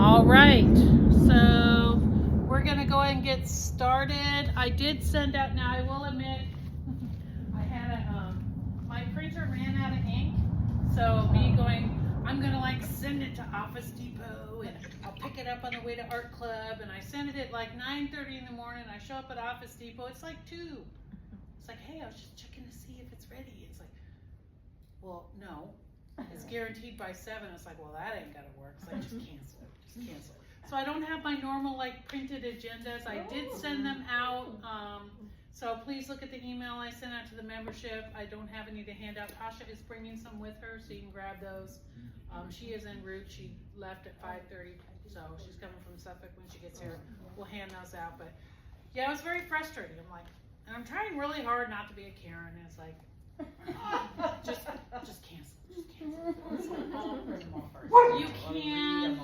All right, so we're gonna go ahead and get started. I did send out, now I will admit, I had my printer ran out of ink, so me going, I'm gonna like send it to Office Depot and I'll pick it up on the way to Art Club, and I sent it at like 9:30 in the morning. I show up at Office Depot, it's like 2. It's like, hey, I was just checking to see if it's ready. It's like, well, no, it's guaranteed by 7. It's like, well, that ain't gonna work. It's like, just cancel it, just cancel it. So I don't have my normal like printed agendas. I did send them out. So please look at the email I sent out to the membership. I don't have any to hand out. Tasha is bringing some with her, so you can grab those. She is en route. She left at 5:30, so she's coming from Suffolk. When she gets here, we'll hand those out. But yeah, it was very frustrating. I'm like, and I'm trying really hard not to be a Karen. And it's like, just cancel. Just cancel. You can.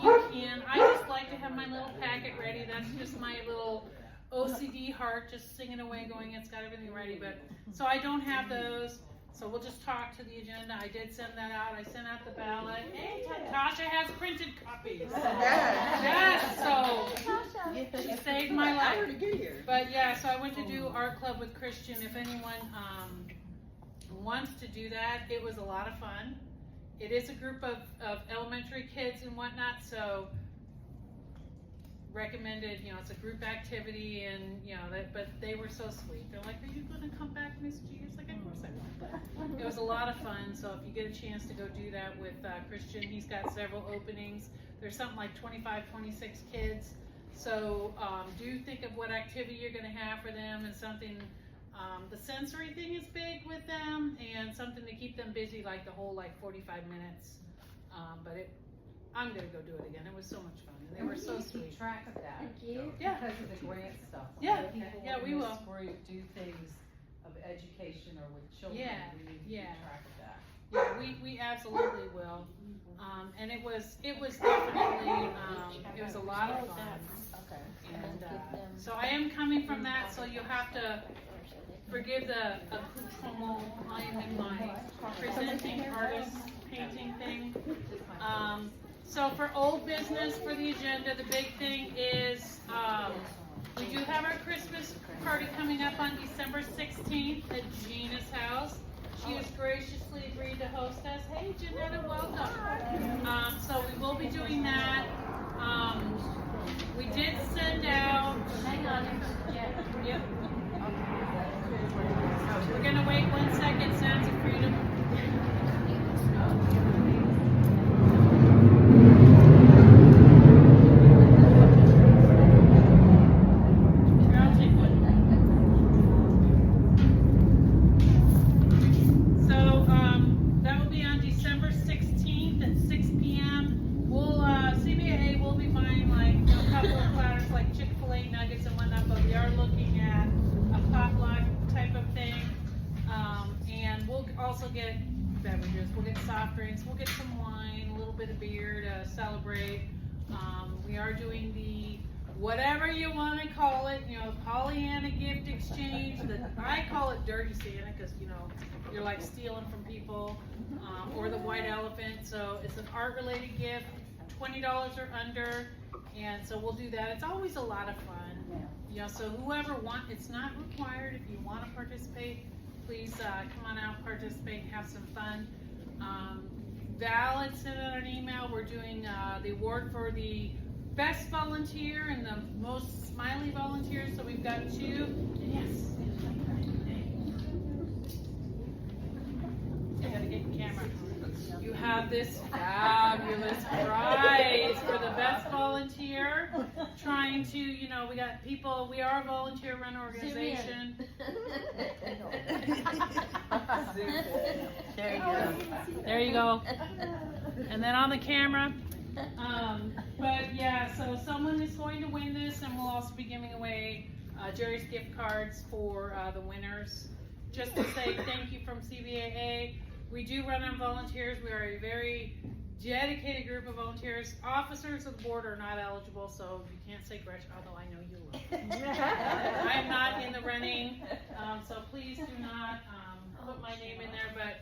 I just like to have my little packet ready. That's just my little OCD heart just singing away going, it's got everything ready. But so I don't have those, so we'll just talk to the agenda. I did send that out. I sent out the ballot. Hey, Tasha has printed copies. Yes, so she saved my life. But yeah, so I went to do Art Club with Christian. If anyone wants to do that, it was a lot of fun. It is a group of elementary kids and whatnot, so recommended, it's a group activity, and but they were so sweet. They're like, are you going to come back, Miss G? It's like, of course I will. It was a lot of fun, so if you get a chance to go do that with Christian, he's got several openings. There's something like 25, 26 kids, so do think of what activity you're going to have for them, and something, the sensory thing is big with them, and something to keep them busy like the whole 45 minutes, but I'm going to go do it again. It was so much fun. And they were so sweet. Keep track of that. Thank you. Yeah. Because of the grant stuff. Yeah. People Yeah, we in will. this group do things of education or with children. Yeah. We need to Yeah. keep track of that. Yeah, we absolutely will. And it was definitely, it was a lot of fun. Okay. And so I am coming from that, so you'll have to forgive the accoutrement. I am in my presenting artist painting thing. So for old business, for the agenda, the big thing is we do have our Christmas party coming up on December 16th at Gina's house. She has graciously agreed to host us. Hey, Jeanetta, welcome. So we will be doing that. We did send out. Hang on. Yep. We're gonna wait 1 second. Sounds of freedom. Get beverages, we'll get soft drinks, we'll get some wine, a little bit of beer to celebrate. We are doing the, whatever you want to call it, Pollyanna gift exchange. I call it Dirty Santa because, you're like stealing from people, or the white elephant. So it's an art-related gift, $20 or under, and so we'll do that. It's always a lot of fun. So whoever it's not required. If you want to participate, please come on out, participate, and have some fun. Val had sent out an email. We're doing the award for the best volunteer and the most smiley volunteer. So we've got 2. Yes. I gotta get the camera. You have this fabulous prize for the best volunteer. Trying to, we got people, we are a volunteer run organization. There you go. And then on the camera. But yeah, so someone is going to win this, and we'll also be giving away Jerry's gift cards for the winners. Just to say thank you from CBAA. We do run on volunteers. We are a very dedicated group of volunteers. Officers of the board are not eligible, so you can't say Gretchen, although I know you will. I'm not in the running, so please do not put my name in there, but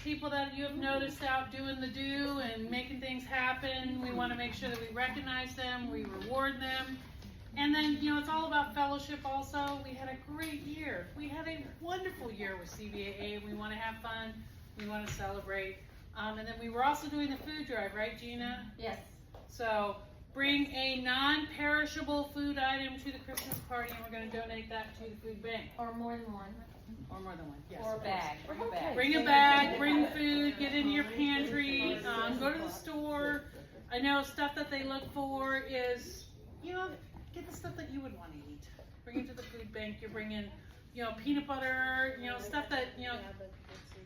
people that you have noticed out doing the do and making things happen. We want to make sure that we recognize them, we reward them. And then, you know, it's all about fellowship also. We had a great year. We had a wonderful year with CBAA. We want to have fun. We want to celebrate. And then we were also doing the food drive, right, Gina? Yes. So bring a non-perishable food item to the Christmas party, and we're going to donate that to the food bank. Or more than one. Or more than one, yes. Or a bag. Bring a bag. Bring a bag, bring food, get into your pantry, go to the store. I know stuff that they look for is, you know, get the stuff that you would want to eat. Bring it to the food bank. You're bringing, you know, peanut butter, you know, stuff that, you know,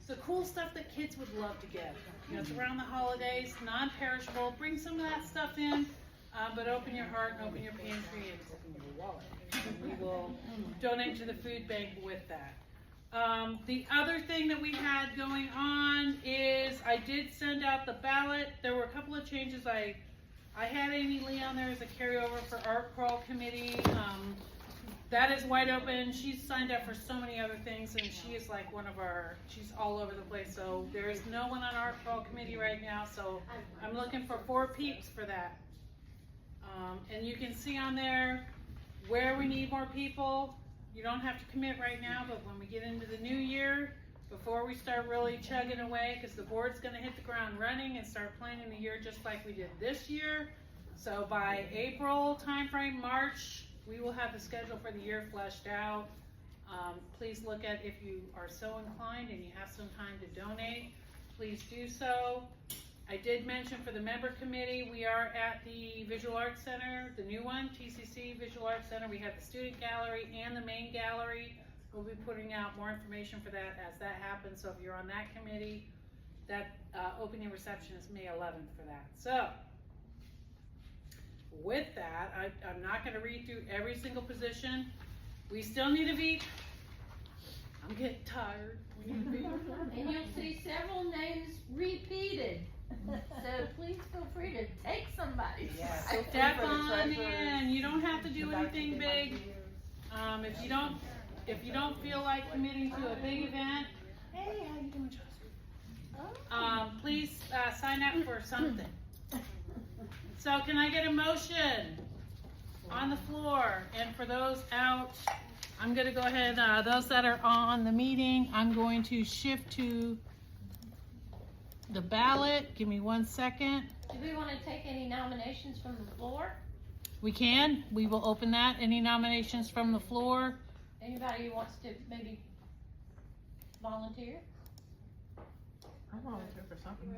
the cool stuff that kids would love to get. You know, it's around the holidays, non-perishable. Bring some of that stuff in, but open your heart and open your pantry and open your wallet. And we will donate to the food bank with that. The other thing that we had going on is I did send out the ballot. There were a couple of changes. I had Amy Lee on there as a carryover for Art Crawl Committee. That is wide open. She's signed up for so many other things, and she is like one of our, she's all over the place. So there is no one on Art Crawl Committee right now, so I'm looking for 4 peeps for that. And you can see on there where we need more people. You don't have to commit right now, but when we get into the new year, before we start really chugging away, because the board's going to hit the ground running and start planning the year just like we did this year. So by April timeframe, March, we will have the schedule for the year fleshed out. Please look at, if you are so inclined and you have some time to donate, please do so. I did mention for the member committee, we are at the Visual Arts Center, the new one, TCC Visual Arts Center. We have the student gallery and the main gallery. We'll be putting out more information for that as that happens. So if you're on that committee, that opening reception is May 11th for that. So with that, I'm not going to read through every single position. We still need a VP. I'm getting tired. We need a VP. And you'll see several names repeated. So please feel free to take somebody. Yeah. Step on in. You don't have to do anything big. If you don't feel like committing to a big event, hey, how you doing, Chelsea? Please sign up for something. So can I get a motion on the floor? And for those out, I'm going to go ahead, those that are on the meeting, I'm going to shift to the ballot. Give me 1 second. Do we want to take any nominations from the floor? We can. We will open that. Any nominations from the floor? Anybody who wants to maybe volunteer? I volunteer for something.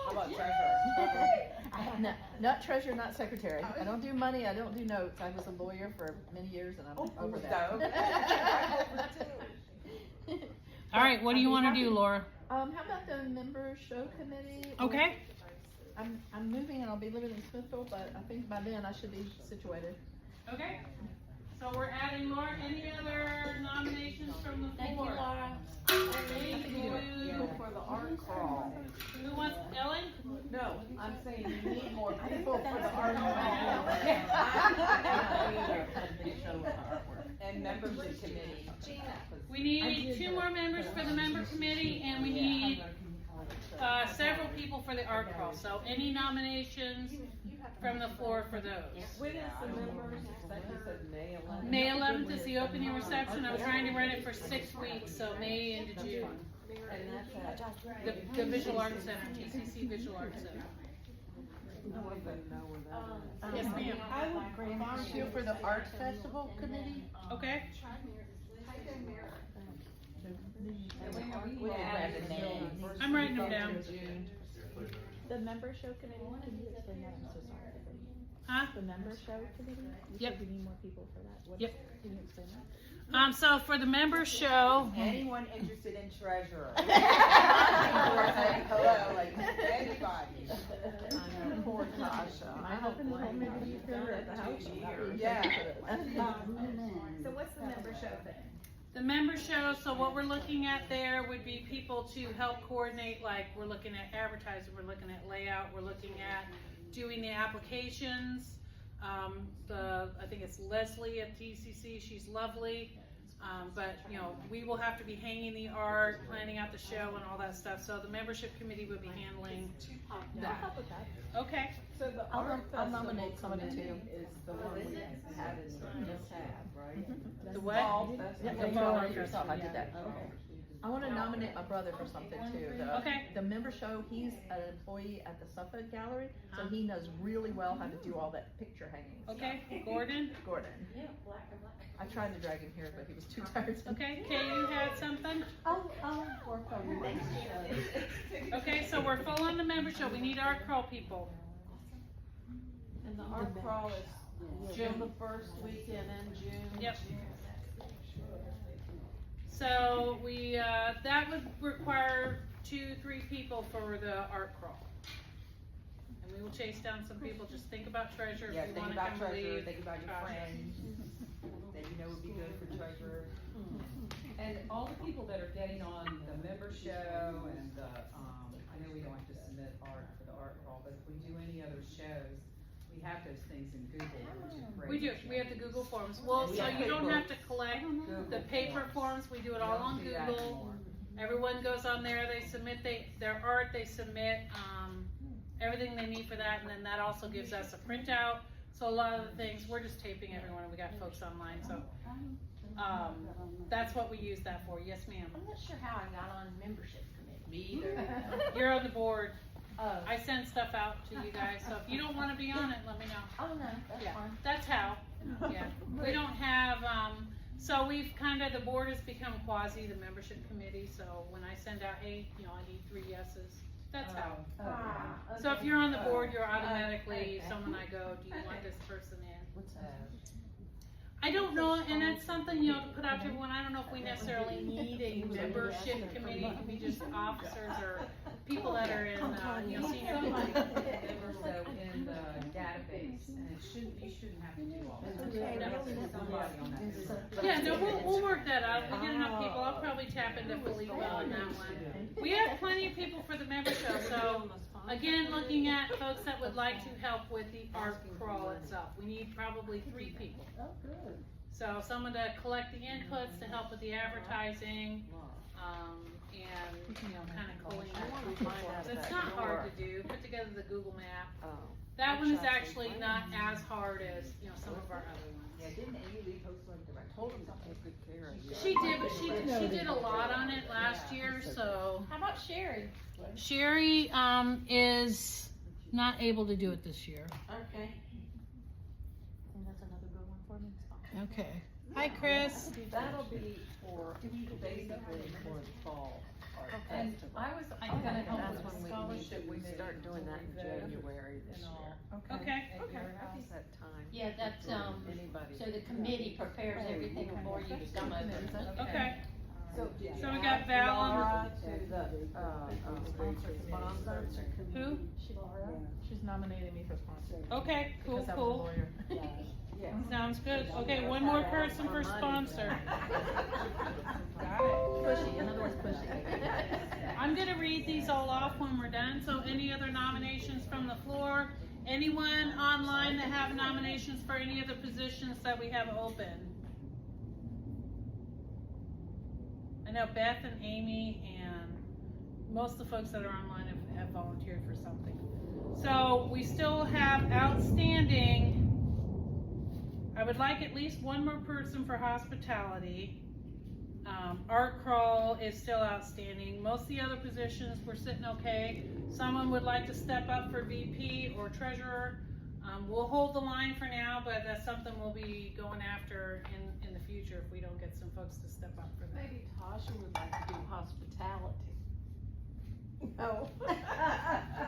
How about treasurer? Not treasurer, not secretary. I don't do money, I don't do notes. I was a lawyer for many years and I'm over that. All right, what do you want to do, Laura? How about the member show committee? Okay. I'm moving and I'll be living in Smithville, but I think by then I should be situated. Okay. So we're adding Laura. Any other nominations from the Thank you, floor? Laura. For the art crawl. Who wants Ellen? No, I'm saying you need more people for the art and members of the committee. We need 2 more members for the member committee, and we need several people for the art crawl. So any nominations from the floor for those? When is the members? You said May 11th. May 11th is the opening reception. I'm trying to run it for 6 weeks, so May into June. And that's at. The Visual Arts Center, TCC Visual Arts Center. Yes, ma'am. I would volunteer for the Arts Festival committee. Okay. I'm writing them down. The member show committee, can you explain that? I'm so sorry. Huh? The member show committee? You Yep. said we need more people for that. What, Yep. Can you explain that? So for the member show, Anyone interested in treasurer? Hello, like anybody. Poor Tasha. I hope in the home maybe you feel at the house. Yeah. So what's the member show thing? the member show, so what we're looking at there would be people to help coordinate, like we're looking at advertising, we're looking at layout, we're looking at doing the applications. I think it's Leslie at TCC, she's lovely. But, you know, we will have to be hanging the art, planning out the show and all that stuff, so the membership committee will be handling that. Okay, So the I'll, art I'll festival nominate somebody tonight too. is the one we had in this tab, right? the what? Fall Yeah, festival. you nominate yourself, I did that. Okay. I wanna nominate my brother for something too. Okay. The member show, he's an employee at the Suffolk Gallery, so he knows really well how to do all that picture hanging stuff. Okay, Gordon? Gordon. I tried to drag him here, but he was too tired. Okay, Kay, you had something? I'll work on your show. Okay, so we're full on the member show, we need art crawl people. And the art crawl is June the first weekend in June. Yep. So we, that would require 2-3 people for the art crawl. And we will chase down some people, just think about treasure Yeah, if you think wanna about come treasurer, lead. think about your friends, that you know would be good for treasurer. And all the people that are getting on the member show and the, I know we don't have to submit art for the art crawl, but if we do any other shows, we have those things in Google, which is great. We do, we have the Google Forms, well, We so have you don't Google. have to collect the paper forms, we do it all on We don't do that Google. anymore. Everyone goes on there, they submit their art, they submit, everything they need for that, and then that also gives us a printout. So a lot of the things, we're just taping everyone, and we got folks online, so, that's what we use that for, yes ma'am. I'm not sure how I got on membership committee. Me either. You're on the board, Oh, I send stuff out to you guys, so if you don't wanna be on it, let me know. oh no, that's Yeah, fine. that's how, yeah, we don't have, so we've kinda, the board has become quasi the membership committee, so when I send out, hey, you know, I need 3 yeses, that's how. Ah, So if okay. you're on the board, you're automatically, okay. someone I go, do you want this person in? What's that? I don't know, and that's something, you know, to put out to everyone, I don't know if we necessarily need a membership committee, it can be just officers or people that are in, you know, senior. Somebody members though in the database, and it shouldn't, you shouldn't have to do all that. Okay, That really? was somebody on that board. Yeah, no, we'll work that out, if we get enough people, I'll probably tap into Philippe on that one. We have plenty of people for the member show, so, again, looking at folks that would like to help with the art crawl itself, we need probably 3 people. Oh, good. So someone to collect the inputs, to help with the advertising, and, you know, kind of pulling that Google Forms. It's not hard to do, put together the Google map. That one is actually not as hard as, you know, some of our other ones. Yeah, didn't Amy Lee post like the right? Told them to take good care of you. She did, but she did a lot on it last year, so. How about Sherry? Sherry, is not able to do it this year. Okay. And that's another good one for me. Okay. Hi, Chris. That'll be for, basically for the fall art And festival. I was gonna help with the scholarship, we start doing that in January this year. Okay. At your house that time. Yeah, that's, Anybody. so the committee prepares everything before you come over. Okay. So So we got Val on Laura to the, sponsor. Who? She's nominating me for sponsor. Okay, cool, Because I'm a cool. lawyer. Yes. Sounds good. Okay, one more person for sponsor. Got it. Pushy, in other words, pushy. I'm gonna read these all off when we're done, so any other nominations from the floor? Anyone online that have nominations for any of the positions that we have open? I know Beth and Amy and most of the folks that are online have volunteered for something. So we still have outstanding, I would like at least one more person for hospitality. Art crawl is still outstanding. Most of the other positions we're sitting okay. Someone would like to step up for VP or treasurer. We'll hold the line for now, but that's something we'll be going after in the future if we don't get some folks to step up for that. Maybe Tasha would like to do hospitality. No.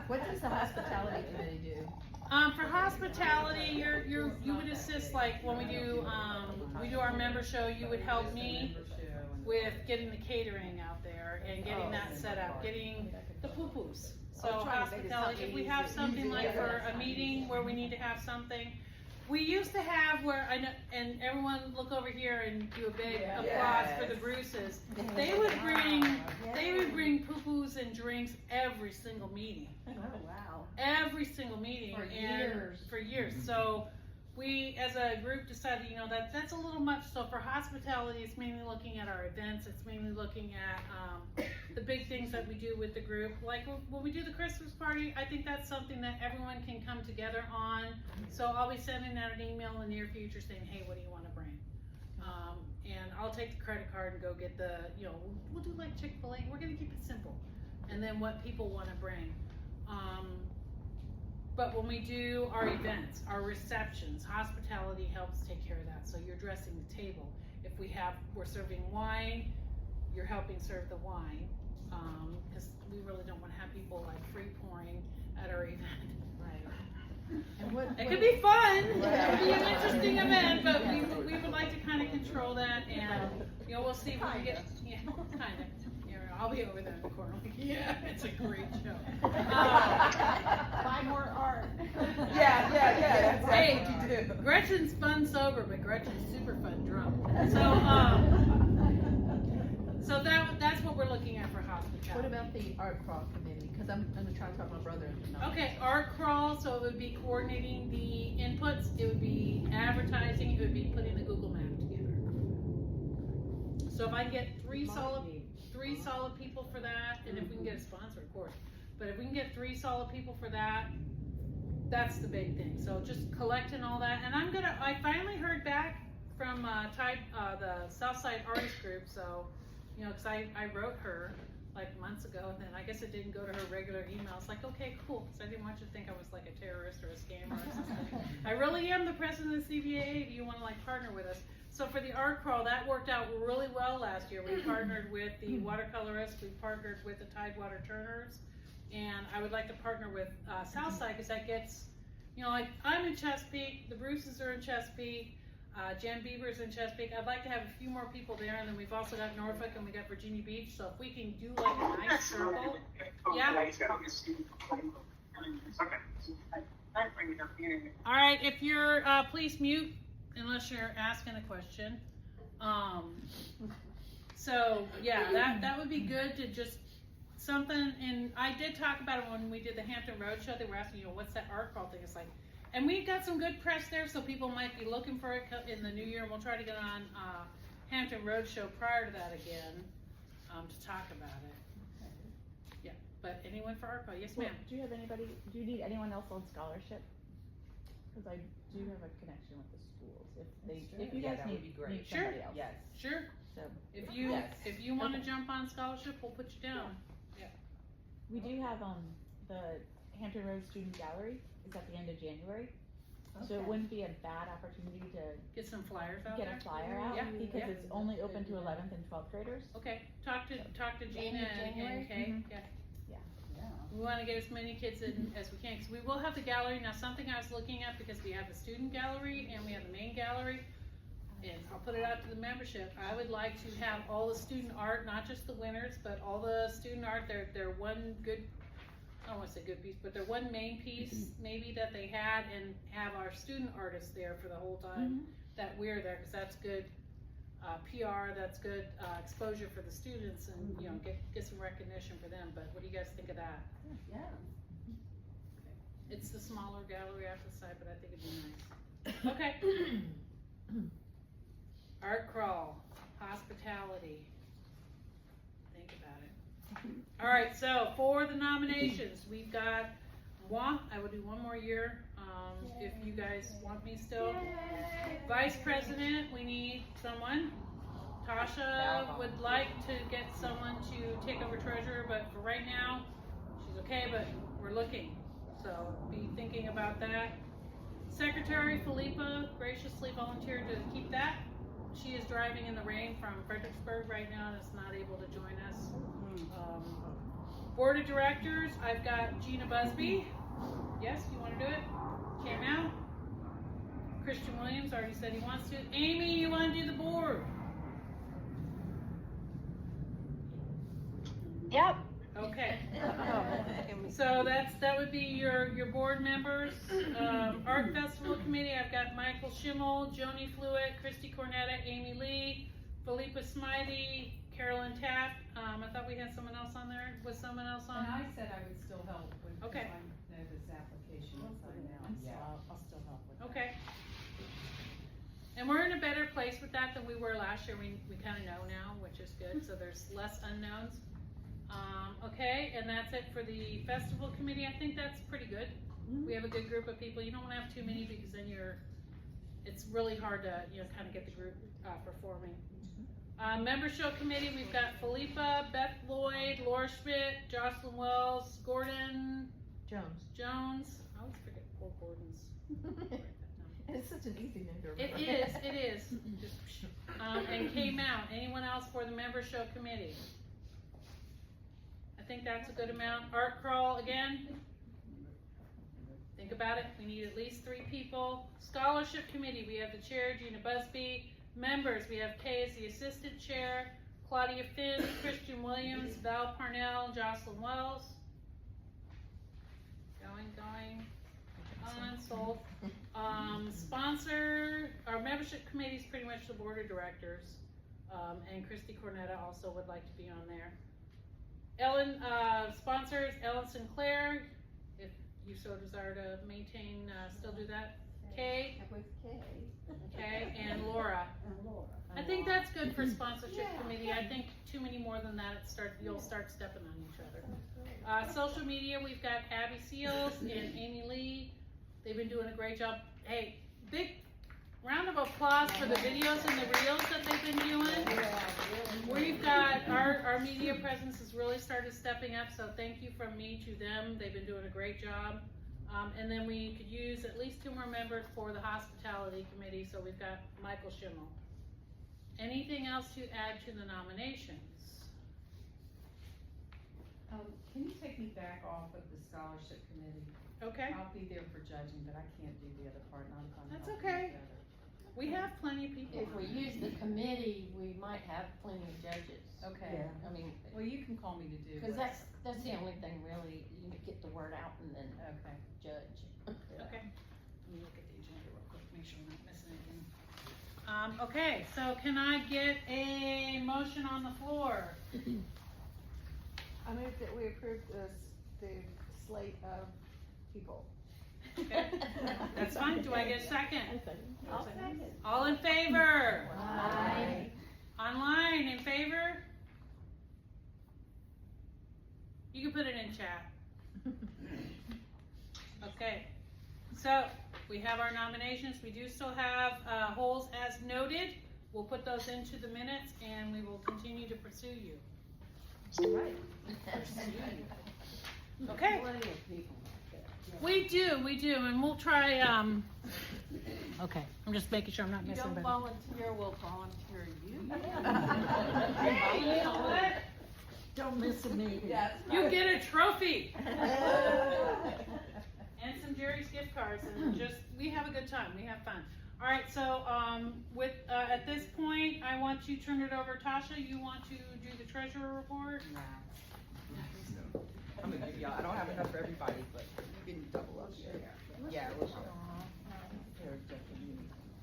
What does the hospitality committee do? For hospitality, you would assist, like when we do our member show, you would help me with getting the catering out there and getting that set up, getting the poo-poos. So hospitality, if we have something like for a meeting where we need to have something, we used to have where, I know, and everyone look over here and do a big applause for the Bruces. They would bring poo-poos and drinks every single meeting. Oh, wow. Every single meeting. For and years. For years. So we as a group decided, you know, that's a little much. So for hospitality, it's mainly looking at our events. It's mainly looking at the big things that we do with the group. Like when we do the Christmas party, I think that's something that everyone can come together on. So I'll be sending out an email in the near future saying, hey, what do you want to bring? And I'll take the credit card and go get the, you know, we'll do like Chick-fil-A. We're going to keep it simple. And then what people want to bring. But when we do our events, our receptions, hospitality helps take care of that. So you're dressing the table. If we're serving wine, you're helping serve the wine. Because we really don't want to have people like free pouring at our event. It could be fun. It could be an interesting event, but we would like to kind of control that, and you know, we'll see when we get. Yeah, kind of. You know, I'll be over there in the corner. Like, yeah, it's a great show. Buy more art. Yeah, that's Hey, what you do. Gretchen's fun sober, but Gretchen's super fun drunk. So that's what we're looking at for hospitality. What about the art crawl committee? Because I'm gonna try to talk my brother into Okay, art crawl, so it would be coordinating the inputs, it would be advertising, it would be putting the Google map together. So if I can get three solid people for that, and if we can get a sponsor, of course, but if we can get 3 solid people for that, that's the big thing. So just collecting all that, and I finally heard back from the Southside Artist Group, so, you know, because I wrote her like months ago, and then I guess it didn't go to her regular email. It's like, okay, cool, because I didn't want you to think I was like a terrorist or a scammer or something. I really am the president of the CBA. Do you want to like partner with us? So for the art crawl, that worked out really well last year. We partnered with the watercolorists, we partnered with the Tidewater Turners, and I would like to partner with Southside, because that gets, you know, like I'm in Chesapeake, the Bruces are in Chesapeake, Jen Bieber's in Chesapeake. I'd like to have a few more people there, and then we've also got Norfolk and we got Virginia Beach. So if we can do like a nice circle, yeah. All right, if you're, please mute unless you're asking a question. So yeah, that would be good to just something. And I did talk about it when we did the Hampton Road Show. They were asking, you know, what's that art crawl thing? It's like. And we've got some good press there, so people might be looking for it in the new year. And we'll try to get on Hampton Road Show prior to that again to talk about it. Yeah, but anyone for art call? Yes, ma'am. Do you need anyone else on scholarship? Because I do have a connection with the schools. If you guys that would need be great. somebody else. Yes. Sure. So If you want to jump on scholarship, we'll put you down. we do have the Hampton Road Student Gallery is at the end of January. So it wouldn't be a bad opportunity to Get some flyers out get there. a flyer out Yeah, because yeah. it's only open to 11th and 12th graders. Okay, talk to Gina and Kay. Mhm. Yeah. Yeah. We want to get as many kids in as we can, because we will have the gallery. Now, something I was looking at, because we have the student gallery and we have the main gallery, and I'll put it out to the membership. I would like to have all the student art, not just the winners, but all the student art. They're one good, I don't want to say good piece, but they're one main piece maybe that they had, and have our student artists there for the whole time that we're there, because that's good PR, that's good exposure for the students, and you know, get some recognition for them. But what do you guys think of that? Yeah. It's the smaller gallery off the side, but I think it'd be nice. Okay. Art crawl, hospitality. Think about it. All right, so for the nominations, we've got moi. I will do one more year, if you guys want me still. Vice President, we need someone. Tasha would like to get someone to take over treasurer, but for right now, she's okay, but we're looking. So be thinking about that. Secretary Philippa graciously volunteered to keep that. She is driving in the rain from Fredericksburg right now and is not able to join us. Board of Directors, I've got Gina Busby. Yes, you want to do it? Came out. Christian Williams already said he wants to. Amy, you want to do the board? Yep. Okay. So that would be your board members. Art Festival Committee, I've got Michael Schimmel, Joni Fluitt, Christy Cornetta, Amy Lee, Philippa Smiley, Carolyn Taft. I thought we had someone else on there. Was someone else on? And I said I would still help with, Okay. I know this application inside out. Yeah. I'll still help with that. Okay. And we're in a better place with that than we were last year. We kind of know now, which is good. So there's less unknowns. Okay, and that's it for the festival committee. I think that's pretty good. We have a good group of people. You don't want to have too many because then it's really hard to, kind of get the group performing. Membership committee, we've got Philippa, Beth Lloyd, Laura Schmidt, Jocelyn Wells, Gordon Jones. I always forget poor Gordon's. It's such an easy name to remember. It is. And Kay Mount. Anyone else for the membership committee? I think that's a good amount. Art crawl again. Think about it. We need at least 3 people. Scholarship committee. We have the chair, Gina Busby. Members, we have Kay as the assistant chair, Claudia Finn, Christian Williams, Val Parnell, Jocelyn Wells. Going on, sold. Sponsor, our membership committee is pretty much the board of directors. And Christy Cornetta also would like to be on there. Ellen, sponsors, Ellen Sinclair, if you so desire to maintain, still do that. Kay. With Kay. Okay, and Laura. I think that's good for sponsorship committee. I think too many more than that, you'll start stepping on each other. Social media, we've got Abby Seals and Amy Lee. They've been doing a great job. Hey, big round of applause for the videos and the reels that they've been doing. We've got, our media presence has really started stepping up, so thank you from me to them. They've been doing a great job. And then we could use at least 2 more members for the hospitality committee, so we've got Michael Schimmel. Anything else to add to the nominations? Can you take me back off of the scholarship committee? Okay, I'll be there for judging, but I can't do the other part, not if I'm That's helping okay. the other. we have plenty of people. If we use the committee, we might have plenty of judges. Okay, I mean, well, you can call me to do cause what's- that's the only thing really, you get the word out and then Okay. judge. Okay. Let me look at the agenda real quick, make sure I'm not missing anything. Okay, so can I get a motion on the floor? I move that we approve the slate of people. Okay, that's fine. Do I get a second? I'll second. All in favor? Aye. Online, in favor? You can put it in chat. Okay, so we have our nominations. We do still have holes as noted. We'll put those into the minutes and we will continue to pursue you. Right. Okay? Plenty of people like that. We do, and we'll try, okay, I'm just making sure I'm not You missing. don't anybody. volunteer, we'll volunteer you. Hey, you know what? Don't miss a meeting. You get a trophy and some Jerry's gift cards, and we have a good time. We have fun. All right, so at this point, I want to turn it over. Tasha, you want to do the treasurer report? Nah. I'm gonna give y'all, I don't have enough for everybody, but you can double up. Yeah, we'll show.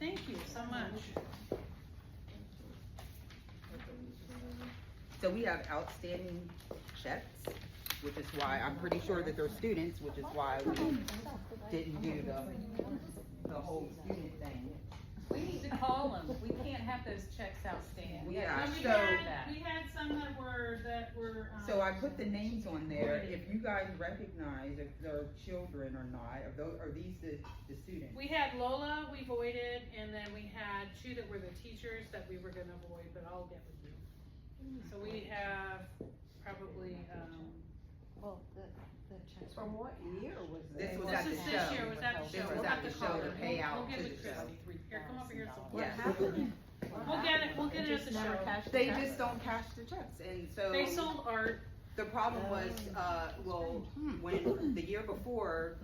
Thank you so much. So we have outstanding checks, which is why, I'm pretty sure that they're students, which is why we didn't do the whole student thing. We need to call them, we can't have those checks outstanding. Yeah, No, we had some that were. So I put the names on there, if you guys recognize if they're children or not, are these the students? We had Lola, we voided, and then we had 2 that were the teachers that we were gonna void, but I'll get with you. So we have probably, Well, the checks. From what year was This that? was this at the is this show. year, was at the show. This We'll was have at to the call show her. to pay out We'll get to with the show. Christy. Here, come over here. What Yeah. happened? We'll get it at the show. They just don't cash the checks, and so. They sold art. The problem was, when the year before,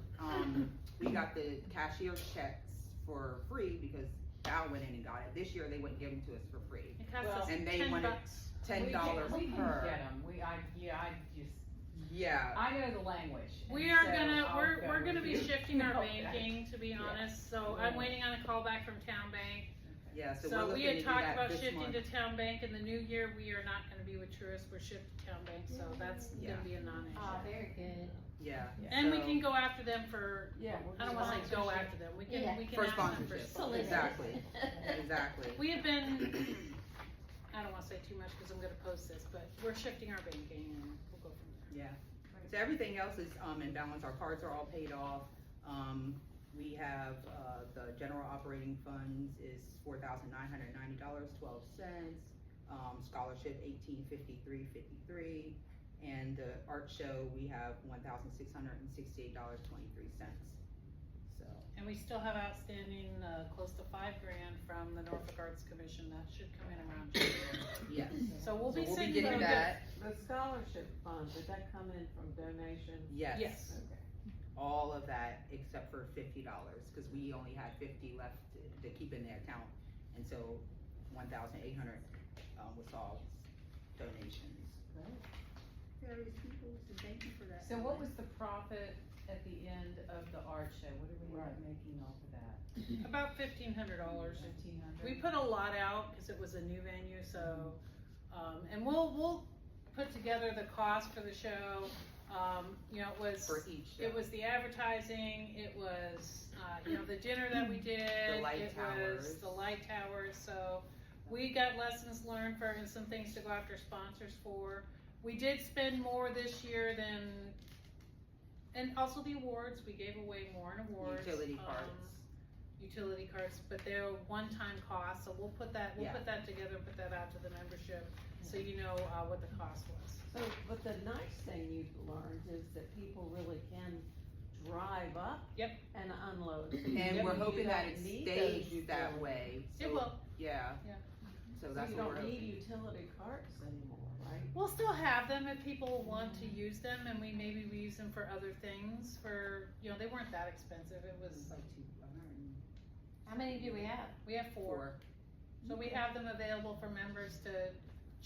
we got the cashier's checks for free because Val went in and got it. This year, they wouldn't give them to us for free. It cost us And they $10. wanted $10 We can per. get them, Yeah, I know the language. We and are so gonna, I'll we're go gonna with be you. shifting our Okay. banking, to be Yeah. honest, so I'm waiting on a call back from Town Bank. Yeah, so we're So we looking to had do talked that about this shifting month. to Town Bank in the new year. We are not gonna be with Truist, we're shifting to Town Bank, so that's Yeah. gonna be a non-issue. Ah, very good. Yeah. And we so- can go after them for, Yeah. I don't wanna say go after them, we can, Yeah. we can For ask them for sponsorship. sponsorship. Exactly. Exactly. We have been, I don't wanna say too much, cause I'm gonna post this, but we're shifting our banking and we'll go from there. Yeah. So everything else is, in balance. Our cards are all paid off. We have, the general operating funds is $4,990.12. Scholarship $1,853.53. And the art show, we have $1,668.23. So, And we still have outstanding, close to $5,000 from the Norfolk Arts Commission, that should come in around January. yes. So we'll be sending getting them that. The scholarship fund, did that come in from donations? Yes. Yes. Okay. All of that except for $50, cause we only had 50 left to keep in the account. And so 1,800, was all donations. Various people, so thank you for that. So what was the profit at the end of the art show? What did we end up making off of that? About $1,500. $1,500? We put a lot out, cause it was a new venue, so, and we'll put together the cost for the show. You know, it was. For each show. It was the advertising, it was, you know, the dinner that we did. The light it towers. was the light towers, so we got lessons learned for, and some things to go after sponsors for. We did spend more this year than, and also the awards, we gave away more in awards. Utility cards. Utility cards, but they're one-time costs, so we'll put that Yeah. together, put that out to the membership, so you know, what the cost was. So, but the nice thing you've learned is that people really can drive up. Yep. And unload. And we're You hoping that don't it need stays those that utilities. way. It So, will. Yeah. Yeah. So So that's you what we're don't need hoping. utility carts anymore, right? We'll still have them if people want to use them, and we use them for other things, for, you know, they weren't that expensive, it was, Like How many do we have? we have four. So we have them available for members to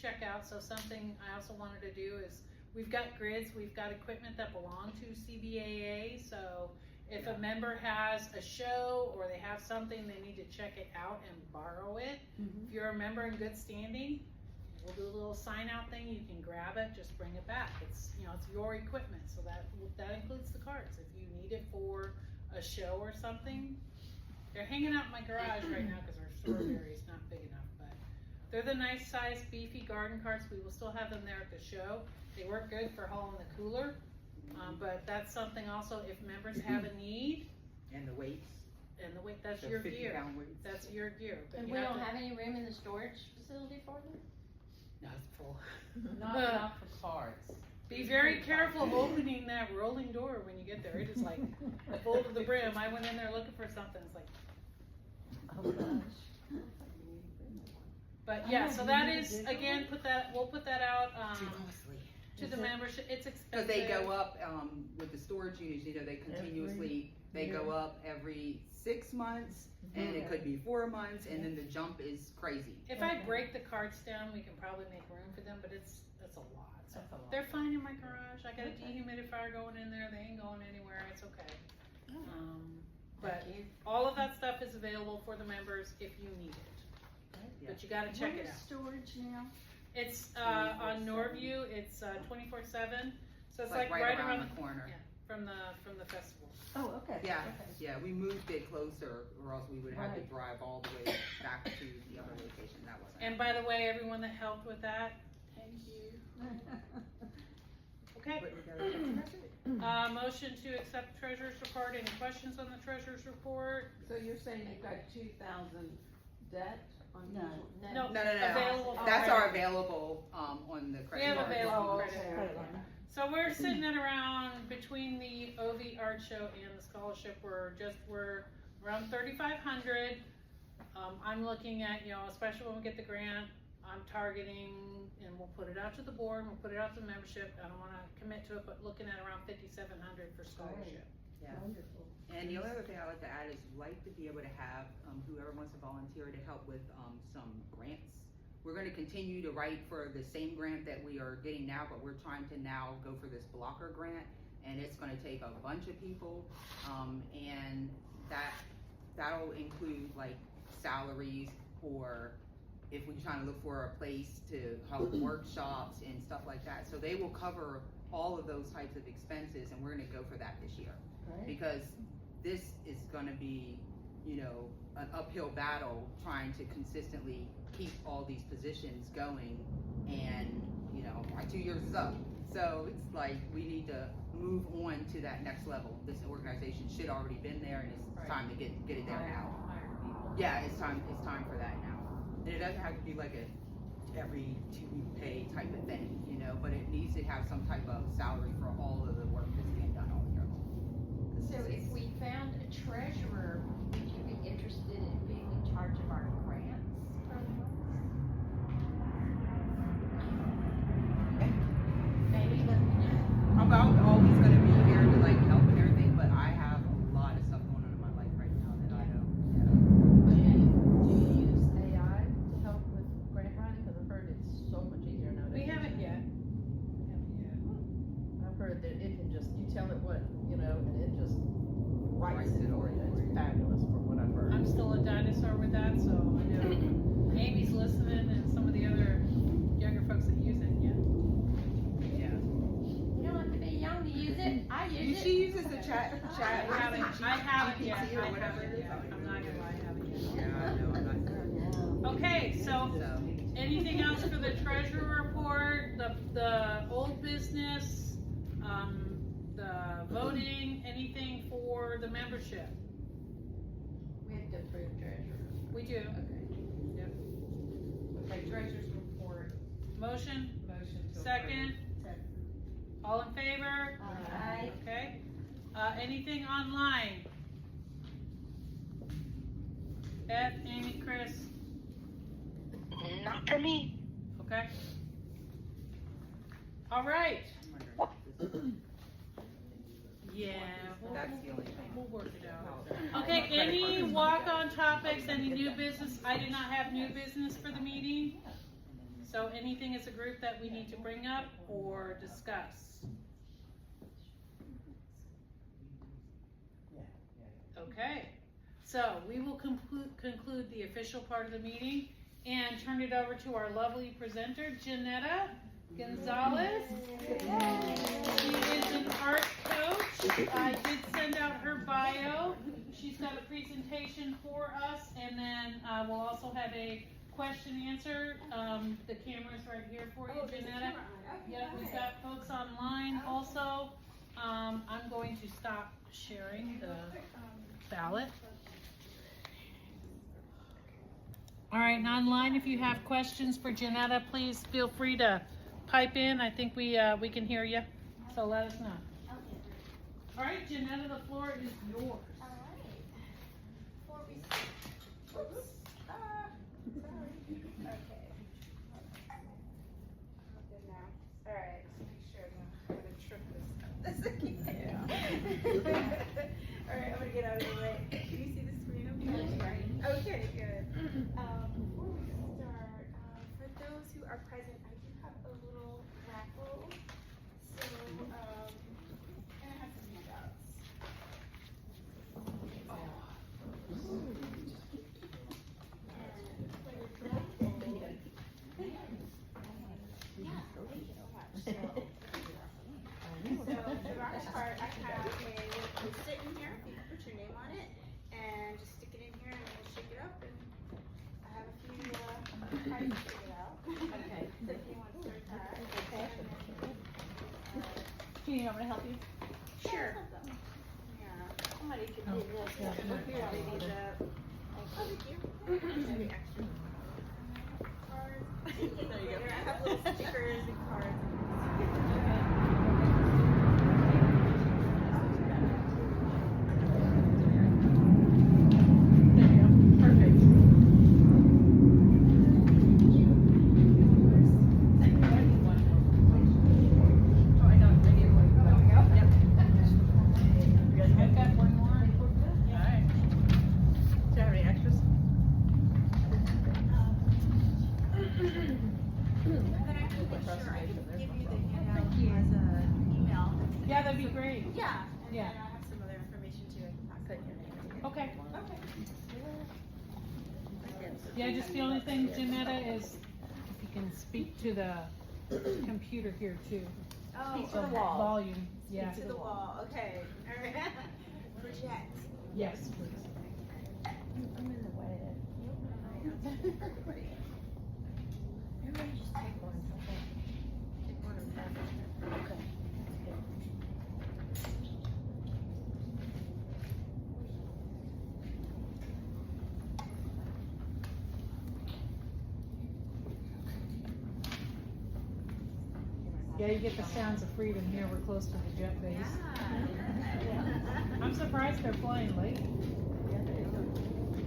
check out, so something I also wanted to do is, we've got grids, we've got equipment that belong to CBAA, so if a member has a show or they have something, they need to check it out and borrow it. If you're a member in good standing, we'll do a little sign out thing, you can grab it, just bring it back. It's, you know, it's your equipment, so that includes the carts. If you need it for a show or something, they're hanging out in my garage right now because our storage area is not big enough, but they're the nice size beefy garden carts. We will still have them there at the show. They work good for hauling the cooler, but that's something also, if members have a need, And the weights. and the weight, that's the your 50 gear. pound weights. That's your gear. But And you we have don't to- have any room in the storage facility for them? No, it's full. Not for cards. Be very careful opening that rolling door when you get there. It is like full to the brim. I went in there looking for something. It's like, Oh, gosh. but yeah. So that is again. We'll put that out to the membership. It's Cause expensive. they go up, with the storage units, you know, they continuously, they go up every 6 months, and it could be 4 months, and then the jump is crazy. If I break the carts down, we can probably make room for them. But it's a lot. So That's a lot. they're fine in my garage. I got a dehumidifier going in there. They ain't going anywhere. It's okay. But Thank you. all of that stuff is available for the members if you need it. Yeah. But you gotta check it out. Storage now? It's, on Norview, it's, 24/7, so it's like Like right around the, corner. yeah. from the festival. Oh, okay. Yeah, Okay. yeah, we moved it closer, or else we would have to Right. drive all the way back to the other location. That wasn't. And by the way, everyone that helped with that, thank you. Okay, But we gotta- motion to accept treasurer's report. Any questions on the treasurer's report? So you're saying you've got 2,000 debt on No. each one? No, No, no, no. available. That's for- our available, on the We credit have card. available Oh, credit okay, card. okay. So we're sitting at around, between the OV art show and the scholarship, we're around 3,500. I'm looking at, you know, especially when we get the grant, I'm targeting, and we'll put it out to the board, we'll put it out to the membership, I don't wanna commit to it, but looking at around 5,700 for scholarship. Yeah. Wonderful. And the only other thing I'd like to add is we'd like to be able to have, whoever wants to volunteer to help with, some grants. We're gonna continue to write for the same grant that we are getting now, but we're trying to now go for this blocker grant, and it's gonna take a bunch of people, and that'll include like salaries, or if we're trying to look for a place to hold workshops and stuff like that. So they will cover all of those types of expenses, and we're gonna go for that this year. Right. Because this is gonna be, you know, an uphill battle trying to consistently keep all these positions going, and, you know, my 2 years is up. So it's like, we need to move on to that next level. This organization should already been there, and it's time to get it there now. Yeah, it's time for that now. And it doesn't have to be like a every 2-week pay type of thing, you know, but it needs to have some type of salary for all of the work that's being done all year long. So if we found a treasurer, would you be interested in being in charge of our grants program? Maybe, let me know. I'm always gonna be here to like help and everything, but I have a lot of stuff going on in my life right now that I don't, Do you use AI to help with grant writing? Because I've heard it's so much easier nowadays. We haven't yet. I've heard that it can just, you tell it what, you know, and it just writes it for you. It's fabulous from what I've heard. I'm still a dinosaur with that, so I know Amy's listening and some of the other younger folks that use it, yeah. You don't have to be young to use it, I use it. She uses the chat. I haven't yet. GPT or whatever it is. I'm not gonna lie, I haven't yet. Yeah, I know, I'm not. Okay, so So, anything else for the treasurer report, the old business, the voting, anything for the membership? We have to approve treasurer. We do. Okay. Okay, treasurer's report, Motion, motion to approve. second, all in favor? Aye. Okay, anything online? Beth, Amy, Chris, Not for me. okay? All right, yeah, that's the only thing. we'll work it out. Okay, any walk-on topics, any new business? I do not have new business for the meeting. So anything as a group that we need to bring up or discuss? Okay, so we will conclude the official part of the meeting and turn it over to our lovely presenter, Jeanetta Gonzales. She is an art coach. I did send out her bio. She's got a presentation for us, and then we'll also have a question answer. The camera's right here for you, Jeanetta. Yep, we've got folks online also. I'm going to stop sharing the ballot. All right, and online, if you have questions for Jeanetta, please feel free to pipe in. I think we can hear you, so let us know. All right, Jeanetta, the floor is yours. Alright, make sure I'm not gonna trip this up. Alright, I'm gonna get out of the way. Can you see the screen okay? Okay, good. Before we start, for those who are present, I do have a little raffle. So, and I have some handouts. So the rock part, I have a sit in here, you can put your name on it, and just stick it in here and we'll shake it up, and I have a few cards to figure out. Okay. So if you want to start that. Okay. Do you want me to help you? Sure. Yeah, somebody could do this. Yeah. Probably need that. Oh, thank you. Maybe extra. Cards. There you go. I have little stickers and cards. I've got one more. All right. Do you have any extras? And then I can make sure I can give you the handout as an email. Yeah, that'd be great. Yeah. And Yeah. then I have some other information too. I can pass it your name. Okay. Okay. Yeah, just the only thing, Jeanetta, is if you can speak to the computer here too. Oh, Speak to the okay. wall. Volume, yeah. To the wall, okay, alright. Project. Yes, please. I'm in the way. Everybody just take one, okay? Take one and pass it. Okay. Yeah, you get the sounds of freedom here. We're close to the jet base. I'm surprised they're flying late.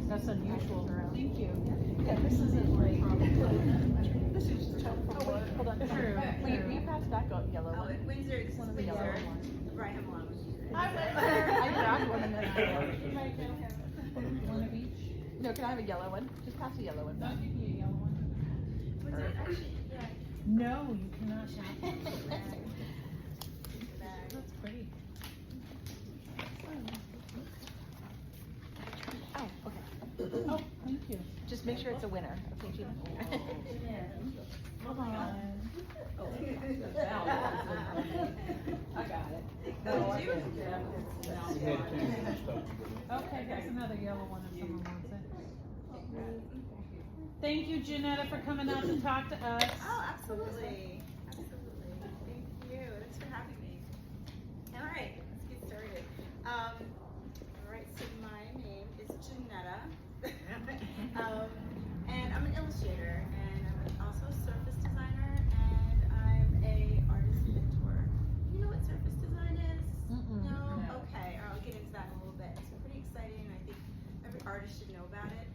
That's unusual. Thank you. Yeah, this isn't like, this is just hold on. True, Will you true. pass back a yellow Oh, one? at Windsor, this is One of the yellow Windsor. ones. Right, I'm along with you. Hi, Windsor. I grabbed one and then One of each? no, can I have a yellow one? Just pass a yellow one. I'll give you a yellow one. Windsor, actually, yeah. No, you cannot have it. That's pretty. Oh, okay. Oh, thank you. Just make sure it's a winner. Okay, Gina. Come on. I got it. Oh, did you? Okay, here's another yellow one if someone wants it. Thank you, Jeanetta, for coming out to talk to us. Oh, absolutely. Absolutely. Thank you. Thanks for having me. All right, let's get started. All right, so my name is Jeanetta. And I'm an illustrator, and I'm also a surface designer, and I'm a artist mentor. You know what surface design is? Mm-mm. No? No. Okay, I'll get into that in a little bit. It's pretty exciting. I think every artist should know about it.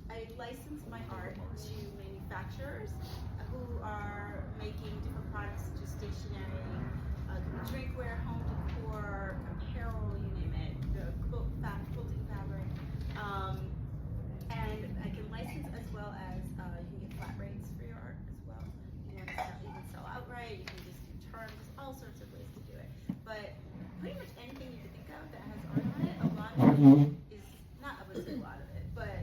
I license my art to manufacturers who are making different products, such as stationery, drinkware, home decor, apparel, you name it, the quilting fabric. And I can license as well as you can get flat rates for your art as well. You can sell outright, you can just do terms, all sorts of ways to do it. But pretty much anything you can think of that has art on it, a lot of it is, not I would say a lot of it, but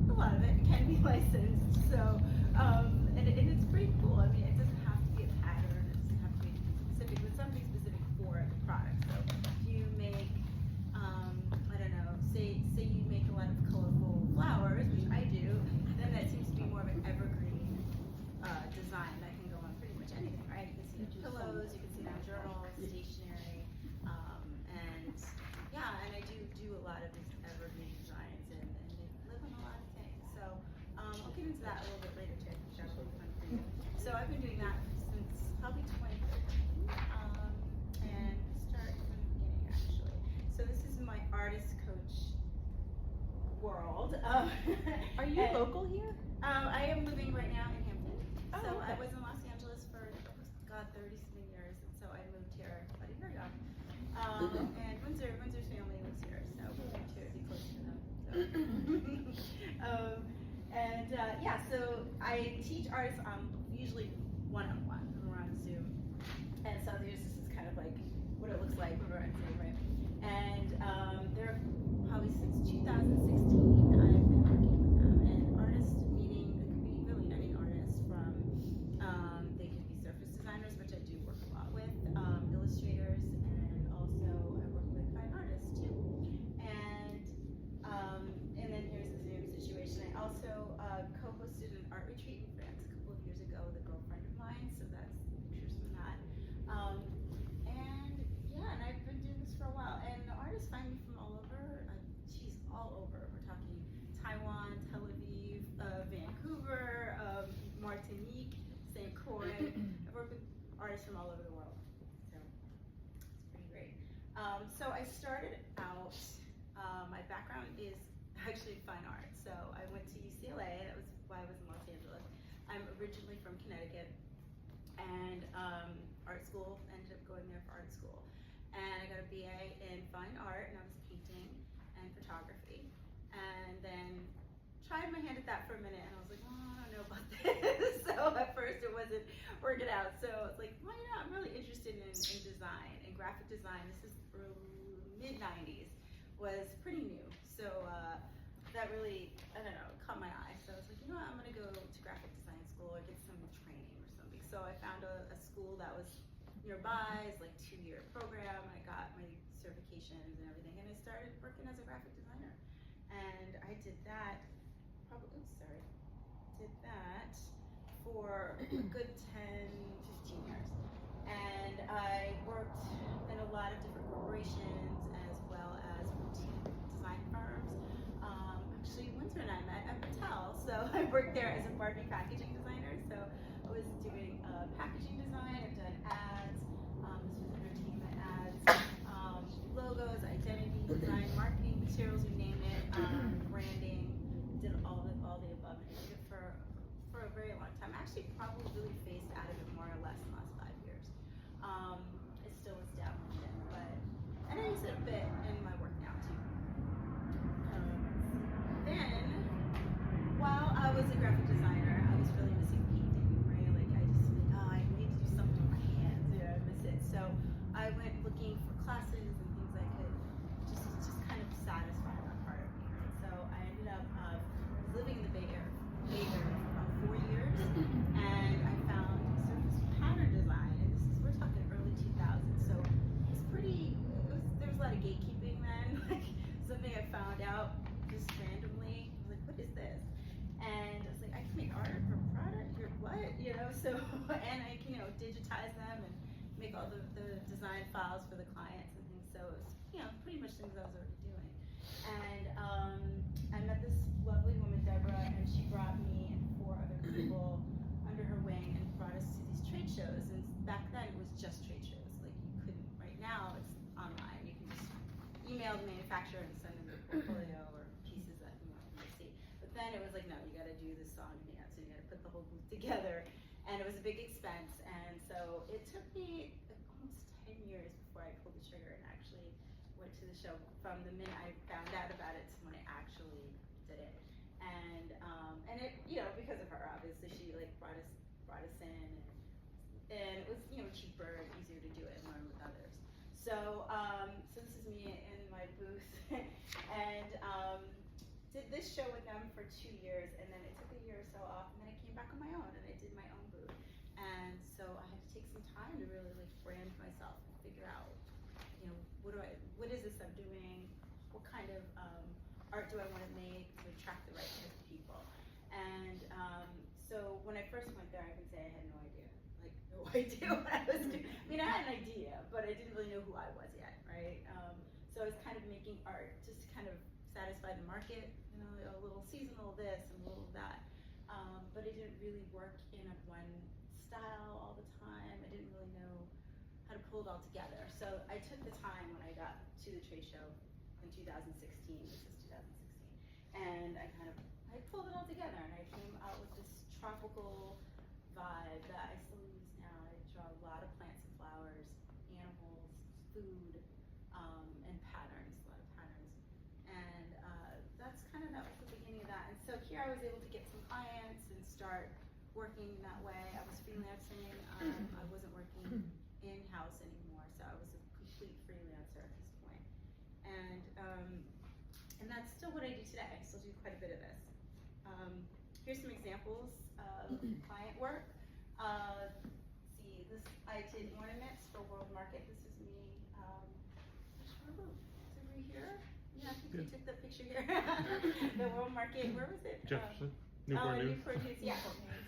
a lot of it can be licensed. So, and it's pretty cool. I mean, it doesn't have to be a pattern, it doesn't have to be specific, but something specific for the product. So if you make, I don't know, say you make a lot of colorful flowers, which I do, then that seems to be more of an evergreen design that can go on pretty much anything, right? You can see it on pillows, you can see it on journals, stationery, and yeah, and I do a lot of these evergreen designs, and they live on a lot of things. So I'll get into that a little bit later too. I think that'll be fun for you. So I've been doing that since probably 2013, and start from the beginning actually. So this is my artist coach world. Are you and, local here? I am living right now in Hampton. Oh, So I okay. was in Los Angeles for, God, 30-something years, and so I moved here about a year ago. And Windsor's family lives here, so we moved here to be close to them. So. Yeah, so I teach artists usually one-on-one when we're on Zoom. And so this is kind of like what it looks like when we're on Zoom, right? And there probably since 2016 I've been working with them. And artists meaning it could be really any artist from they could be surface designers, which I do work a lot with, illustrators, and also I work with fine artists too. And then here's the Zoom situation. I also co-hosted an art retreat in France a couple of years ago with a girlfriend of mine, so that's pictures from that. And yeah, and I've been doing this for a while, and the artists find me from all over. She's all over. We're talking Taiwan, Tel Aviv, Vancouver, Martinique, St. Croix. I've worked with artists from all over the world, so it's pretty great. So I started out, my background is actually fine art. So I went to UCLA, that was why I was in Los Angeles. I'm originally from Connecticut, and art school, ended up going there for art school. And I got a BA in fine art, and I was painting and photography. And then tried my hand at that for a minute, and I was like, oh, I don't know about this. So at first it wasn't working out. So it's like, why not? I'm really interested in design and graphic design. This is mid-90s, was pretty new. So that really, I don't know, caught my eye. So I was like, you know what, I'm gonna go to graphic design school or get some training or something. So I found a school that was nearby. It's like 2-year program. I got my certifications and everything, and I started working as a graphic designer. And I did that for a good 10, 15 years. And I worked in a lot of different corporations as well as boutique design firms. Actually, Winter and I met at Mattel, so I worked there as a Barbie packaging designer. So I was doing packaging design. I've done ads. This was entertainment ads, logos, identity design, marketing materials, you name it, branding. Did all the above, and I did it for a very long time. Actually, probably really phased out of it more or less in the last 5 years. It still was dabbling in, but and I use it a bit in my work now too. Then, while I was a graphic designer, I was really missing painting, right? Like I just like, oh, I need to do something with my hands. You know, I miss it. So I went looking for classes and things I could just kind of satisfy that part of me, right? So I ended up living in the Bay Area for about 4 years, and I found surface pattern design, and we're talking early 2000s. So it's there was a lot of gatekeeping then. Like something I found out just randomly. I was like, what is this? And I was like, I can make art for product. You're what? You know, so and I can digitize them and make all the design files for the clients and things. So it was pretty much things I was already doing. And I met this lovely woman, Deborah, and she brought me and 4 other people under her wing and brought us to these trade shows. And back then it was just trade shows. Like you couldn't. Right now it's online. You can just email the manufacturer and send them your portfolio or pieces that you want to see. But then it was like, no, you got to do the song and dance, and you got to put the whole booth together. And it was a big expense. And so it took me almost 10 years before I pulled the trigger and actually went to the show. From the minute I found out about it to when I actually did it. And it, because of her, obviously she like brought us in, and it was cheaper and easier to do it and learn with others. So this is me in my booth, and did this show with them for 2 years, and then it took a year or so off, and then I came back on my own and I did my own booth. And so I had to take some time to really like brand myself and figure out, what is this I'm doing? What kind of art do I want to make to attract the right type of people? And so when I first went there, I can say I had no idea. Like, no idea what I was doing. I mean, I had an idea, but I didn't really know who I was yet, right? So I was kind of making art just to kind of satisfy the market, a little seasonal this and a little that. But it didn't really work in a one style all the time. I didn't really know how to pull it all together. So I took the time when I got to the trade show in 2016, this is 2016, and I pulled it all together, and I came out with this tropical vibe that I still use now. I draw a lot of plants and flowers, animals, food, and patterns, a lot of patterns. And that was the beginning of that. And so here I was able to get some clients and start working that way. I was freelancing. I wasn't working in-house anymore, so I was a complete freelancer at this point. And that's still what I do today. I still do quite a bit of this. Here's some examples of client work. See, I did ornaments for World Market. This is me. Is it over here? Yeah, I think we took the picture here. The World Market. Where was it? Jefferson. Newport News. Yeah.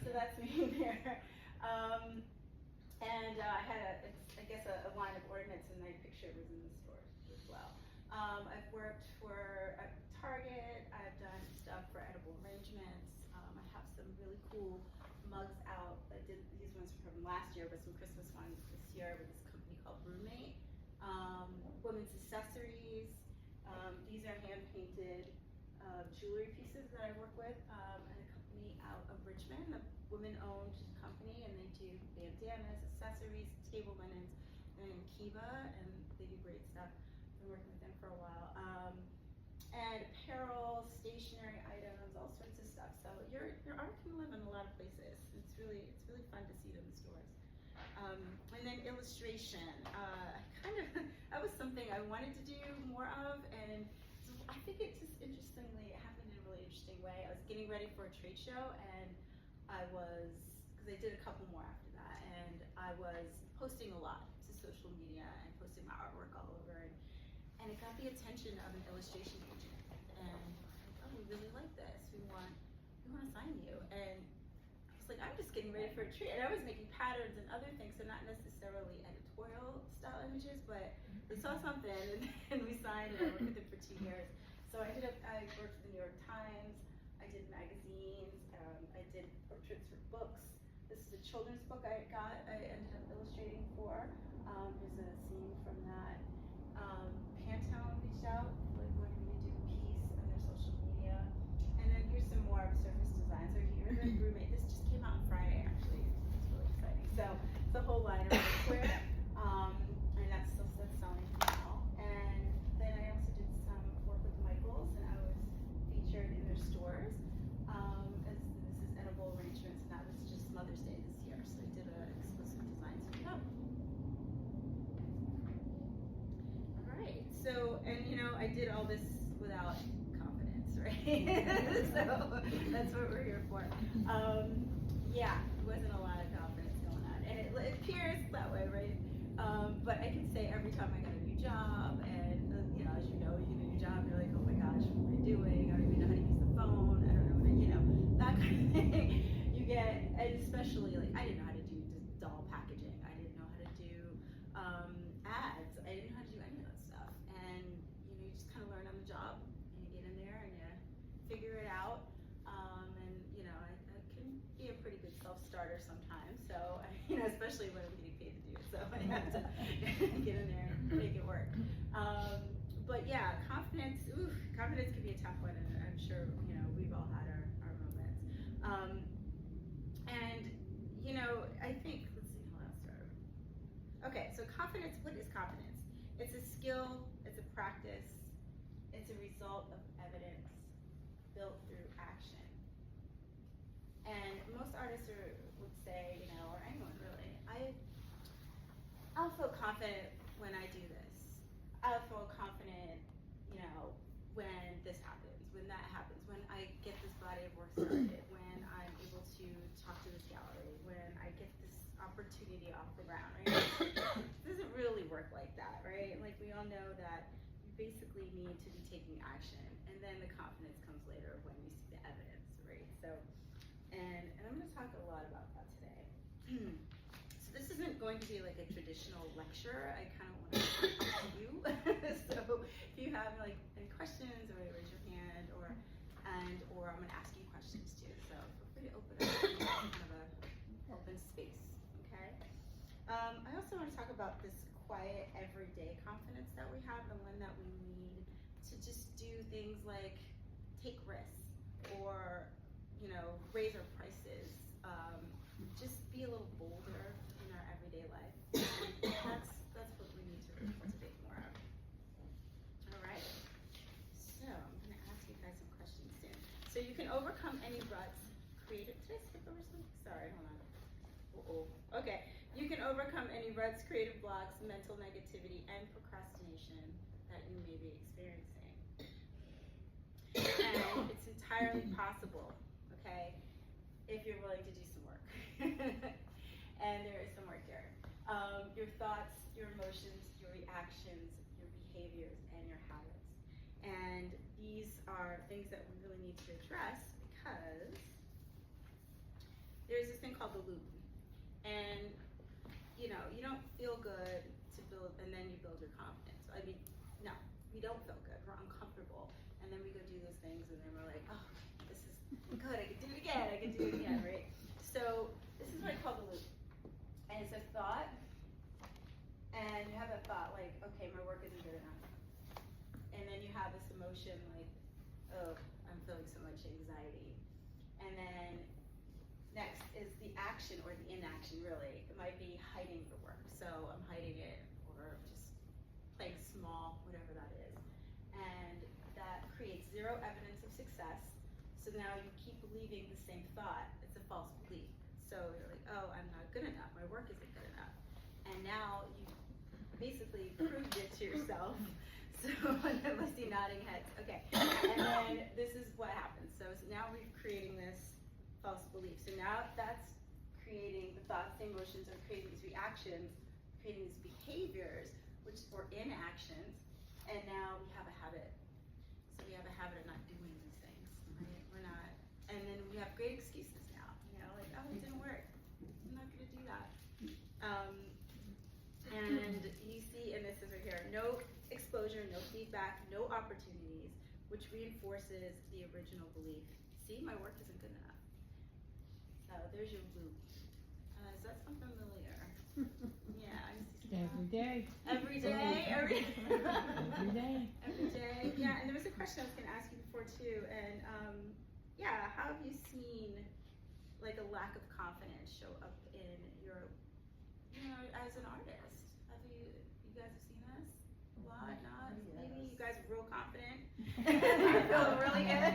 So that's me there. And I had a line of ornaments, and my picture was in the stores as well. I've worked for Target. I've done stuff for edible arrangements. I have some really cool mugs out. I did these ones from last year, but some Christmas ones this year with this company called Roommate. Women's accessories. These are hand-painted jewelry pieces that I work with at a company out of Richmond, a women-owned company, and they do bandanas, accessories, table linens, and in Kiva, and they do great stuff. I've been working with them for a while. And apparel, stationery items, all sorts of stuff. So your art can live in a lot of places. It's really fun to see it in the stores. And then illustration. That was something I wanted to do more of, and so I think it just interestingly happened in getting ready for a trade show, and because I did a couple more after that, and I was posting a lot to social media and posting my artwork all over, and it got the attention of an illustration agent, and oh, we really like this, we want to sign you, and I was like, I'm just getting ready for a treat, and I was making patterns and other things, so not necessarily editorial style images, but they saw something, and we signed, and I worked with them for 2 years. So I worked for the New York Times, I did magazines, I did portraits for books. This is a children's book I ended up illustrating for. Here's a scene from that. Pantone reached out, like wanting me to do a piece on their social media. And then here's some more surface design. So here's a roommate. This just came out on Friday, actually. It's really exciting. So it's a whole line of square. And that's selling now. And then I also did some work with Michaels, and I was featured in their stores. This is edible arrangements, and that was just Mother's Day this year, so I did an exclusive design for them. Alright, so, and I did all this without confidence, right? So that's what we're here for. Yeah, there wasn't a lot of confidence going on, and it appears that way, right? But I can say every time I got a new job, and as you know, you get a new job, you're like, oh my gosh, what am I doing? I don't even know how to use the phone. I don't know that kind of thing. You get, and especially like, I didn't know how to do doll packaging. I didn't know how to do ads. I didn't know how to do any of that stuff. And you just kind of learn on the job, and you get in there and you figure it out. And I can be a pretty good self-starter sometimes. So especially when I'm getting paid to do it. So I have to get in there and make it work. But yeah, confidence can be a tough one, and I'm sure we've all had our moments. And I think, let's see, hold on, start. Okay, so confidence, what is confidence? It's a skill, it's a practice, it's a result of evidence built through action. And most artists would say, or anyone really, I'll feel confident when I do this. I'll feel confident, when this happens, when that happens, when I get this body of work started, when I'm able to talk to this gallery, when I get this opportunity off the ground, right? It doesn't really work like that, right? Like we all know that you basically need to be taking action, and then the confidence comes later when you see the evidence, right? So, and I'm going to talk a lot about that today. So this isn't going to be like a traditional lecture. I kind of want to talk to you. So if you have like any questions, or raise your hand, or I'm going to ask you questions too. So feel free to open up kind of a open space. Okay. I also want to talk about this quiet, everyday confidence that we have, the one that we need to just do things like take risks, or raise our prices, just be a little bolder in our everyday life. That's what we need to cultivate more of. All right. So I'm going to ask you guys some questions soon. So you can overcome any ruts created. Did I skip over something? Sorry, hold on. Okay. You can overcome any ruts, creative blocks, mental negativity, and procrastination that you may be experiencing. And it's entirely possible, okay, if you're willing to do some work. And there is some work here. Your thoughts, your emotions, your reactions, your behaviors, and your habits. And these are things that we really need to address, because there's this thing called the loop. And you don't feel good to build, and then you build your confidence. I mean, no, we don't feel good. We're uncomfortable. And then we go do those things, and then we're like, oh, this is good. I can do it again, right? So this is what I call the loop. And it's a thought, and you have a thought like, okay, my work isn't good enough. And then you have this emotion like, oh, I'm feeling so much anxiety. And then next is the action, or the inaction, really. It might be hiding the work. So I'm hiding it, or just playing small, whatever that is. And that creates zero evidence of success. So now you keep believing the same thought. It's a false belief. So you're like, oh, I'm not good enough. My work isn't good enough. And now you basically proved it to yourself. So I see nodding heads. Okay. And then this is what happens. So now we've created false belief. So now that's creating the thoughts, the emotions, or creating these reactions, creating these behaviors, or inactions, and now we have a habit. So we have a habit of not doing these things, right? We're not, and then we have great excuses now, like, oh, it didn't work. I'm not gonna do that. And you see, and this is right here, no exposure, no feedback, no opportunities, which reinforces the original belief. See, my work isn't good enough. So there's your loop. Does that sound familiar? Yeah, I see some Every day. Every day, every Every day. every day. Yeah, and there was a question I was gonna ask you before too, and yeah, how have you seen like a lack of confidence show up in your, as an artist? Have you guys have seen this a lot? Not? Maybe you guys are real confident. You're feeling really good.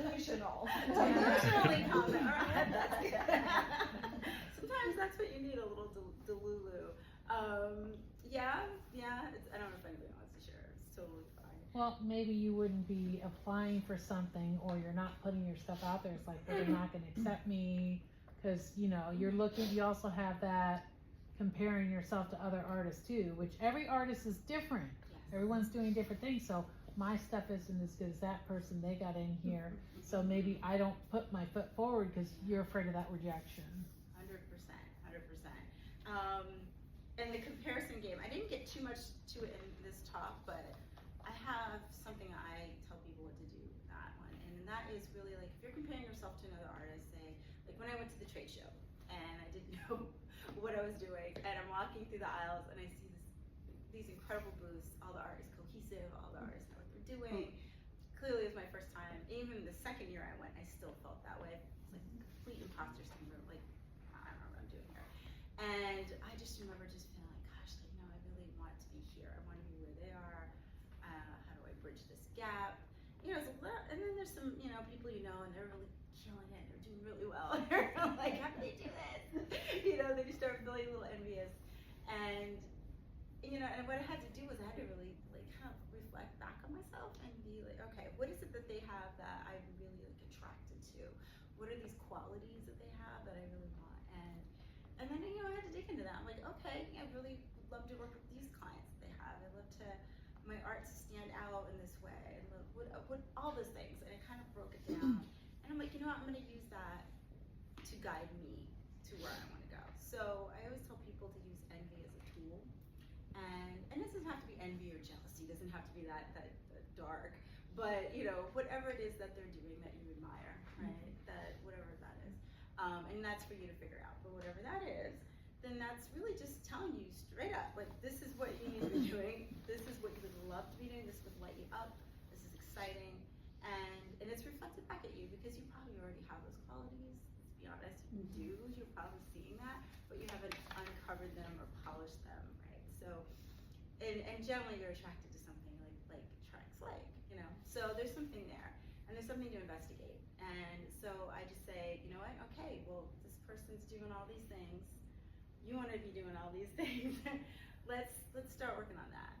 Delusional. Delusionally confident. All right, that's good. Sometimes that's what you need, a little delulu. I don't know if anybody wants to share. It's totally fine. Well, maybe you wouldn't be applying for something, or you're not putting your stuff out there. It's like, they're not going to accept me, because you're looking. You also have that comparing yourself to other artists too, which every artist is different. Yes. Everyone's doing different things. So my stuff isn't as good as that person. They got in here, so maybe I don't put my foot forward because you're afraid of that rejection. 100%. And the comparison game, I didn't get too much to it in this talk, but I have something I tell people what to do with that one. And that is really like, if you're comparing yourself to another artist, say, like when I went to the trade show and I didn't know what I was doing, and I'm walking through the aisles and I see these incredible booths, all the art is cohesive, all the artists know what they're doing. Clearly it was my first time. Even the second year I went, I still felt that way. It's like complete imposter syndrome, like, I don't know what I'm doing here. And I just remember just feeling like, gosh, like, no, I really want to be here. I want to be where they are. How do I bridge this gap? It's a lot, and then there's some, people and they're really killing it. They're doing really well. And they're like, how do they do this? Then you start feeling a little envious. And, and what I had to do was I had to really, like, kind of reflect back on myself and be like, okay, what is it that they have that I'm really, like, attracted to? What are these qualities that they have that I really want? And then, I had to dig into that. I'm like, okay, I really love to work with these clients that they have. I love my art to stand out in this way. I love what all those things. And I kind of broke it down. And I'm like, I'm going to use that to guide me to where I want to go. So I always tell people to use envy as a tool. And it doesn't have to be envy or jealousy. It doesn't have to be that dark. But, whatever it is that they're doing that you admire, right? That whatever that is. And that's for you to figure out. But whatever that is, then that's really just telling you straight up, like, this is what you need to be doing. This is what you would love to be doing. This would light you up. This is exciting. And it's reflected back at you because you probably already have those qualities. Let's be honest, you do. You're probably seeing that, but you haven't uncovered them or polished them, right? So, and generally you're attracted to something like Tracks, So there's something there, and there's something to investigate. And so I just say, you know what? Okay, well, this person's doing all these things. You want to be doing all these things. Let's start working on that,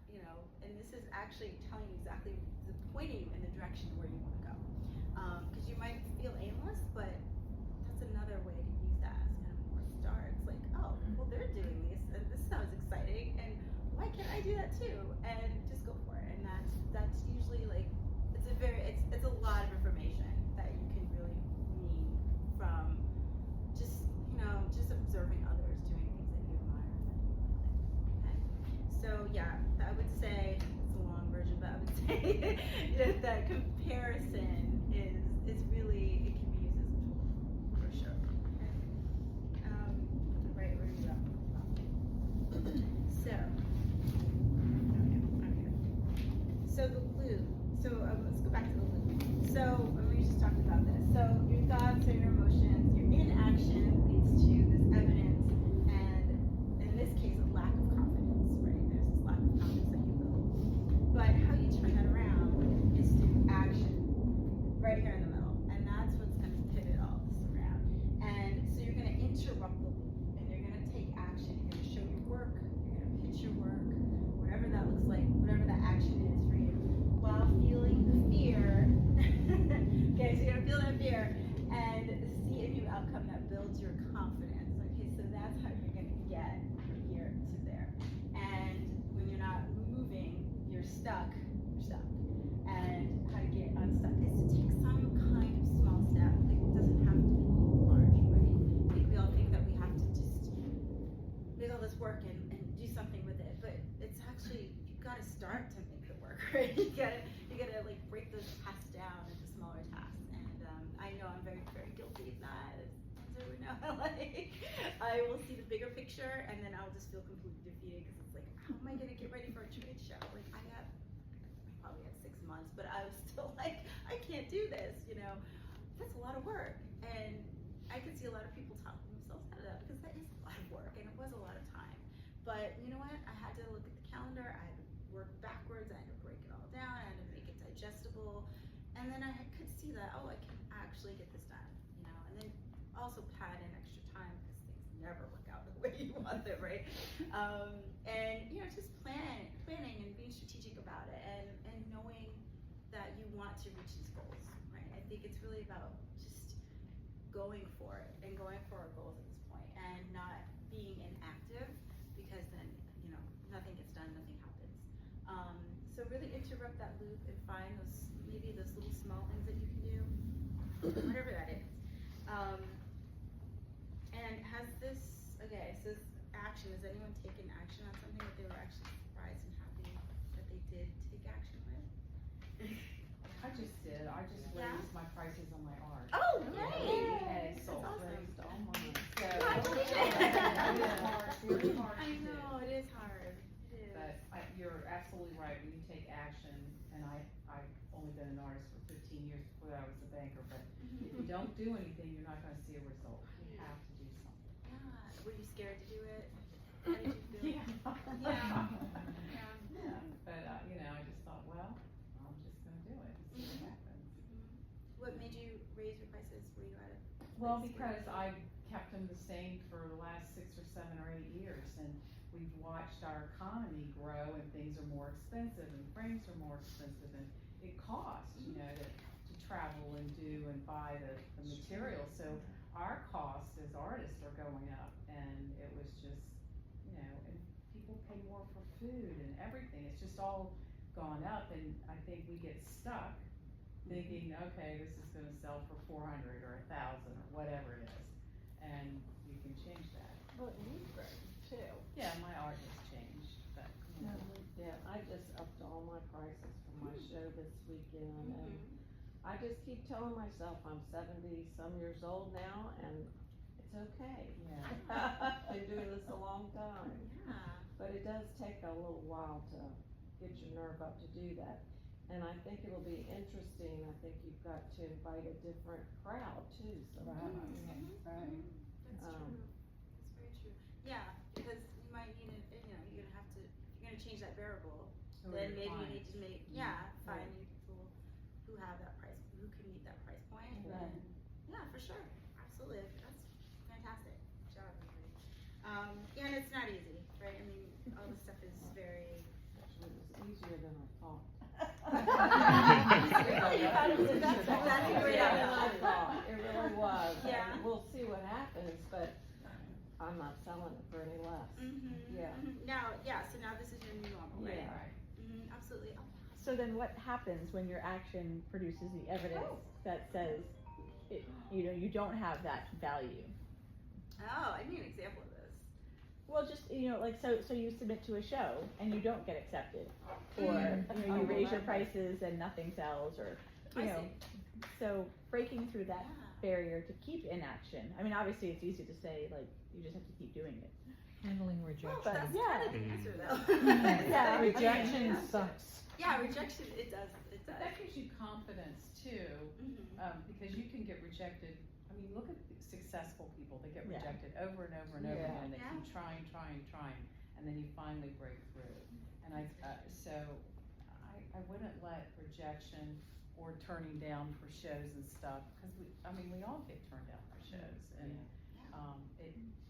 And this is actually telling you exactly, pointing you in the direction where you want to go. Because you might feel aimless, but that's another way to use that as kind of a North Star. It's like, oh, well, they're doing this, and this sounds exciting, and why can't I do that too? And just go for it. And that's usually like, it's a lot of information that you can really glean from just observing others doing things that you admire. Okay. So yeah, I would say it's a long version, but I would say that comparison is really, it can be used as a tool for sure. Okay. Right, where are you at? So the loop. So let's go back to the loop. So we just talked about this. So your thoughts or your emotions, your inaction leads to this evidence, and in this case, a lack of confidence, right? There's this lack of confidence that you build. But how you turn that around is through action, right here in the middle, and that's what's going to pivot all this around. And so you're going to interrupt the loop, and you're going to take action. You're going to show your work. You're going to pitch your work, whatever that looks like, whatever that action is for you, while feeling the fear. Okay, so you're gonna feel that fear and see a new outcome that builds your confidence. Okay, so that's how you're gonna get from here to there. And when you're not moving, you're stuck. And how to get unstuck is to take some kind of small step. Like, it doesn't have to be large, right? I think we all think that we have to just make all this work and do something with it, but it's actually, you've got to start to make the work, right? You gotta like break those tasks down into smaller tasks. And I know I'm very, very guilty of that. As everyone know, like, I will see the bigger picture and then I'll just feel completely defeated because it's like, how am I gonna get ready for a trade show? Like, I probably had 6 months, but I was still like, I can't do this, you know? That's a lot of work. And I could see a lot of people talking themselves out of that because that is a lot of work and it was a lot of time. But you know what? I had to look at the calendar, I had to work backwards, I had to break it all down, I had to make it digestible. And then I could see that, oh, I can actually get this done, you know? And then also pad in extra time because things never work out the way you want them, right? And you know, just planning and being strategic about it and knowing that you want to reach these goals, right? I think it's really about just going for it and going for our goals at this point and not being inactive because then, you know, nothing gets done, nothing happens. So really interrupt that loop and find maybe those little small things that you can do, whatever that is. And okay, so this action, has anyone taken action on something that they were actually surprised and happy that they did take action with? I just did. I just raised my prices on my art. Oh, yay! And That's sold. awesome. Raised all mine. So Congratulations! I know, it is hard. It is. But you're absolutely right. When you take action, and I've only been an artist for 15 years before I was a banker, but if you don't do anything, you're not going to see a result. You have to do something. Yeah. Were you scared to do it? How did you feel? Yeah. Yeah. But you know, I just thought, well, I'm just going to do it and see what happens. What made you raise your prices? Were you at it? Well, because I kept them the same for the last 6 or 7 or 8 years, and we've watched our economy grow, and things are more expensive, and frames are more expensive, and it costs, you know, to travel and do and buy the material. So our costs as artists are going up, and it was just, you know, and people pay more for food and everything. It's just all gone up, and I think we get stuck thinking, okay, this is going to sell for 400 or 1,000 or whatever it is, and you can change that. But you've grown too. Yeah, my art has changed, but you know. Yeah, I just upped all my prices for my show this weekend, and I just keep telling myself I'm 70-some years old now, and it's okay. Yeah. Been doing this a long time, Yeah. but it does take a little while to get your nerve up to do that. And I think it'll be interesting. I think you've got to invite a different crowd too, so. Right. That's true. That's very true. Yeah, because you might need it, you know, you're gonna have to, if you're gonna change that variable, Who are then your maybe you need to clients? find new people who have that price, who can meet that price point. Right. And yeah, for sure. Absolutely. That's fantastic. Good job, everybody. Yeah, and it's not easy, right? I mean, all this stuff is very. Actually, it was easier than I thought. That's a great I thought, it really was. Yeah. And we'll see what happens, but I'm not selling it for any less. Yeah. Now, so now this is your new normal, right? Yeah. Right. Absolutely. Oh, So then what happens when your action produces the evidence that says, you know, you don't have that value? Oh, I need an example of this. Well, just, you know, like, so you submit to a show and you don't get accepted, or, you know, you raise your prices and nothing sells, or, you I know, so breaking through that barrier to keep in action. I mean, obviously it's easy to say, like, you just have to keep doing it. Handling rejection. Well, that's yeah. kind of the answer, though. Yeah. Rejection sucks. Yeah, rejection. It does. It But does. that gives you confidence too, because you can get rejected. I mean, look at the successful people that get Yeah. rejected over and over and over Yeah. again. They keep trying, and then you finally break through. And I wouldn't let rejection or turning down for shows and stuff, because we all get turned down for shows, and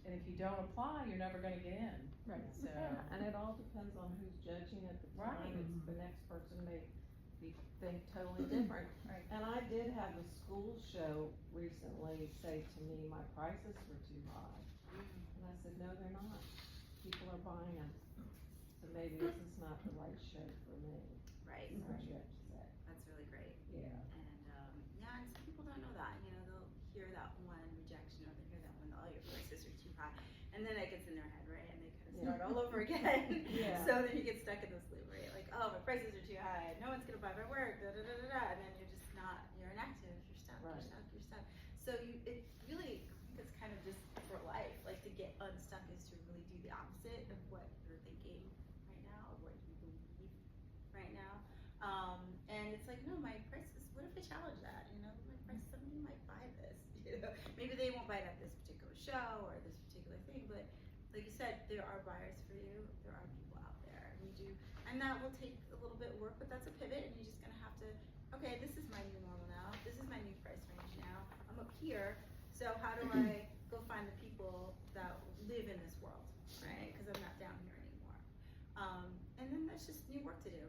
and if you don't apply, you're never going to get in. Right. So And it all depends on who's judging at the time. Right. It's the next person may think totally different. Right. And I did have a school show recently say to me, my prices were too high. And I said, no, they're not. People are buying them. So maybe this is not the right show for me. Right. That's what you have to say. That's really great. Yeah. And, yeah, and some people don't know that, you know, they'll hear that one rejection or they hear that one, oh, your prices are too high. And then it gets in their head, right? And they kind of start all over again. Yeah. So then you get stuck in this loop, right? Like, oh, my prices are too high. No one's gonna buy my work. Da da da da da. And then you're just not. You're inactive. You're stuck. Right. You're stuck. You're stuck. So it really, I think it's kind of just for life. Like to get unstuck is to really do the opposite of what you're thinking right now, or what you believe right now. And it's like, no, my prices. What if I challenge that? You know, my price. Somebody might buy this. You know, maybe they won't buy it at this particular show or this particular thing, but like you said, there are buyers for you. There are people out there. And you do, and that will take a little bit of work, but that's a pivot, and you're just gonna have to. Okay, this is my new normal now. This is my new price range now. I'm up here, so how do I go find the people that live in this world, right? Because I'm not down here anymore. And then that's just new work to do.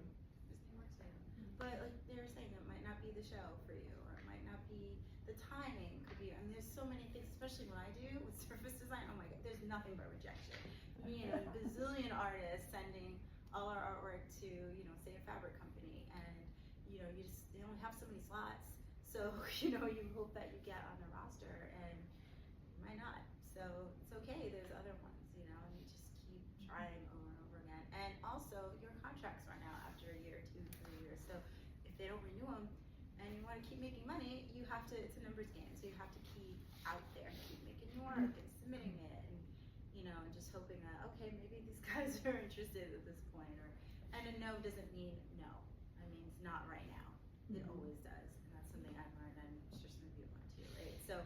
Just new work to do. But like they were saying, it might not be the show for you, or it might not be the timing. Could be, and there's so many things, especially what I do with surface design. Oh my God, there's nothing but rejection. Me and a bazillion artists sending all our artwork to, you know, say a fabric company, and you know, they only have so many slots. So, you know, you hope that you get on the roster, and you might not. So it's okay, there's other ones, you know, and you just keep trying over and over again. And also, your contracts run out after a year, 2, 3 years. So if they don't renew them, and you want to keep making money, you have to, it's a numbers game. So you have to keep out there, keep making your work and submitting it, and, you know, and just hoping that, okay, maybe these guys are interested at this point, or, and a no doesn't mean no. It means not right now. It always does, and that's something I've learned, and I'm sure some of you have learned too, right? So,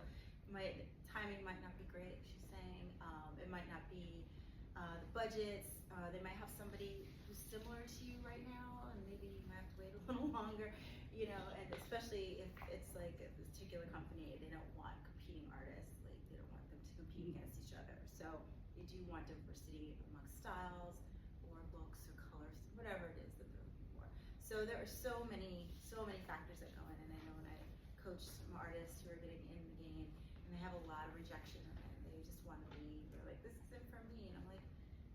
timing might not be great, she's saying. It might not be the budgets. They might have somebody who's similar to you right now, and maybe you might have to wait a little longer, you know. And especially if it's like a particular company, they don't want competing artists, like they don't want them to compete against each other. So they do want diversity amongst styles, or looks, or colors, whatever it is that they're looking for. So there are so many factors that go in, and I know when I coach some artists who are getting in the game, and they have a lot of rejection, and they just want to leave. They're like, this isn't for me, and I'm like,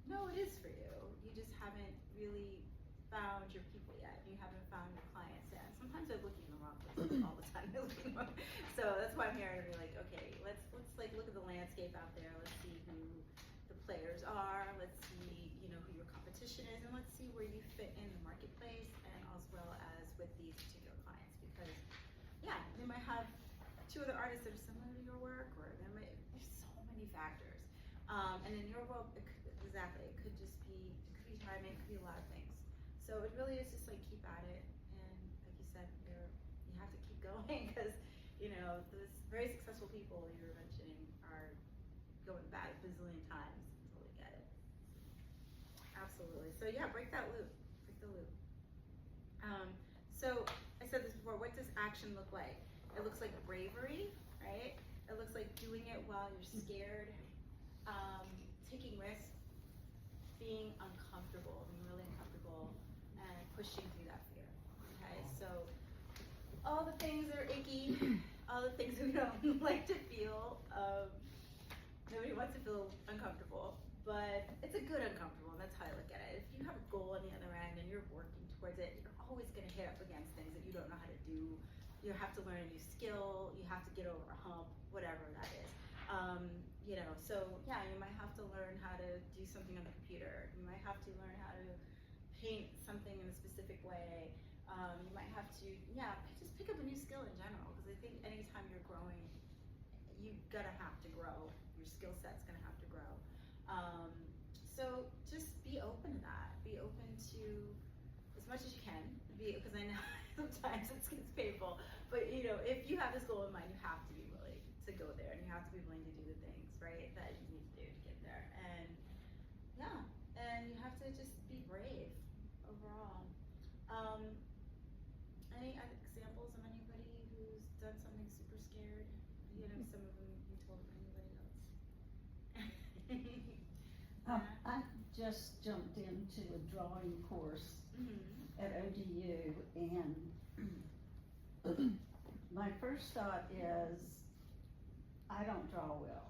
no, it is for you. You just haven't really found your people yet. You haven't found your clients yet. Sometimes they're looking in the wrong places all the time. They're looking wrong. So that's why I'm here to be like, okay, let's like look at the landscape out there. Let's see who the players are. Let's see, you know, who your competition is, and let's see where you fit in the marketplace, and as well as with these particular clients. Because yeah, they might have 2 other artists that are similar to your work, or there's so many factors. And in your world, it could just be, it could be timing, it could be a lot of things. So it really is just like keep at it, and like you said, you have to keep going, because you know those very successful people you were mentioning are going back a bazillion times until they get it. Absolutely. So yeah, break that loop. Break the loop. So I said this before. What does action look like? It looks like bravery, right? It looks like doing it while you're scared, taking risks, being uncomfortable, being really uncomfortable, and pushing through that fear. Okay, so all the things that are icky, all the things we don't like to feel. Nobody wants to feel uncomfortable, but it's a good uncomfortable, and that's how I look at it. If you have a goal on the other end and you're working towards it, you're always going to hit up against things that you don't know how to do. You have to learn a new skill, you have to get over a hump, whatever that is. You know, so yeah, you might have to learn how to do something on the computer. You might have to learn how to paint something in a specific way. You might have to, just pick up a new skill in general, because I think anytime you're growing, you're gonna have to grow. Your skill set's gonna have to grow. So just be open to that. Be open to as much as you can, because I know sometimes it gets painful, but you know, if you have this goal in mind, you have to be willing to go there, and you have to be willing to do the things, right, that you need to do to get there. And yeah, and you have to just be brave overall. Any other examples of anybody who's done something super scared? You know, some of them you told anybody else? I just jumped into a drawing course, at ODU, and my first thought is, I don't draw well.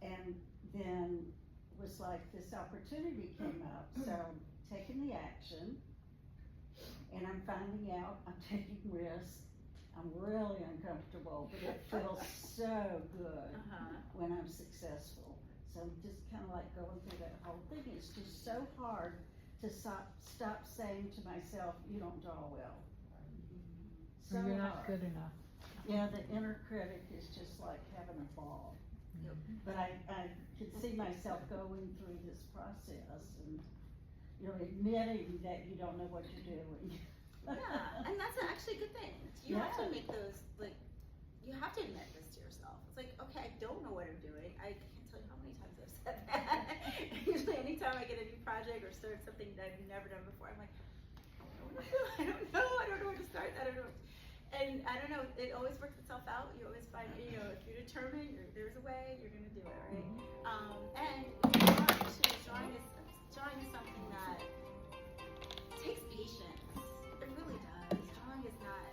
And then was like this opportunity came up, so taking the action, and I'm finding out I'm taking risks. I'm really uncomfortable, but it feels so good when I'm successful. So I'm just kind of like going through that whole thing. It's just so hard to stop saying to myself, you don't draw well. So You're not hard. good enough. Yeah, the inner critic is just like having a ball. But I could see myself going through this process and, you know, admitting that you don't know what you're doing. Yeah, and that's actually a good thing. You have to make those, like, you have to admit this to yourself. It's like, okay, I don't know what I'm doing. I can't tell you how many times I've said that. Usually anytime I get a new project or start something that I've never done before, I'm like, I don't know what to do. I don't know where to start. I don't know. And I don't know, it always works itself out. You always find, you know, if you're determined, there's a way, you're gonna do it, right? And drawing is something that takes patience. It really does. Drawing is not,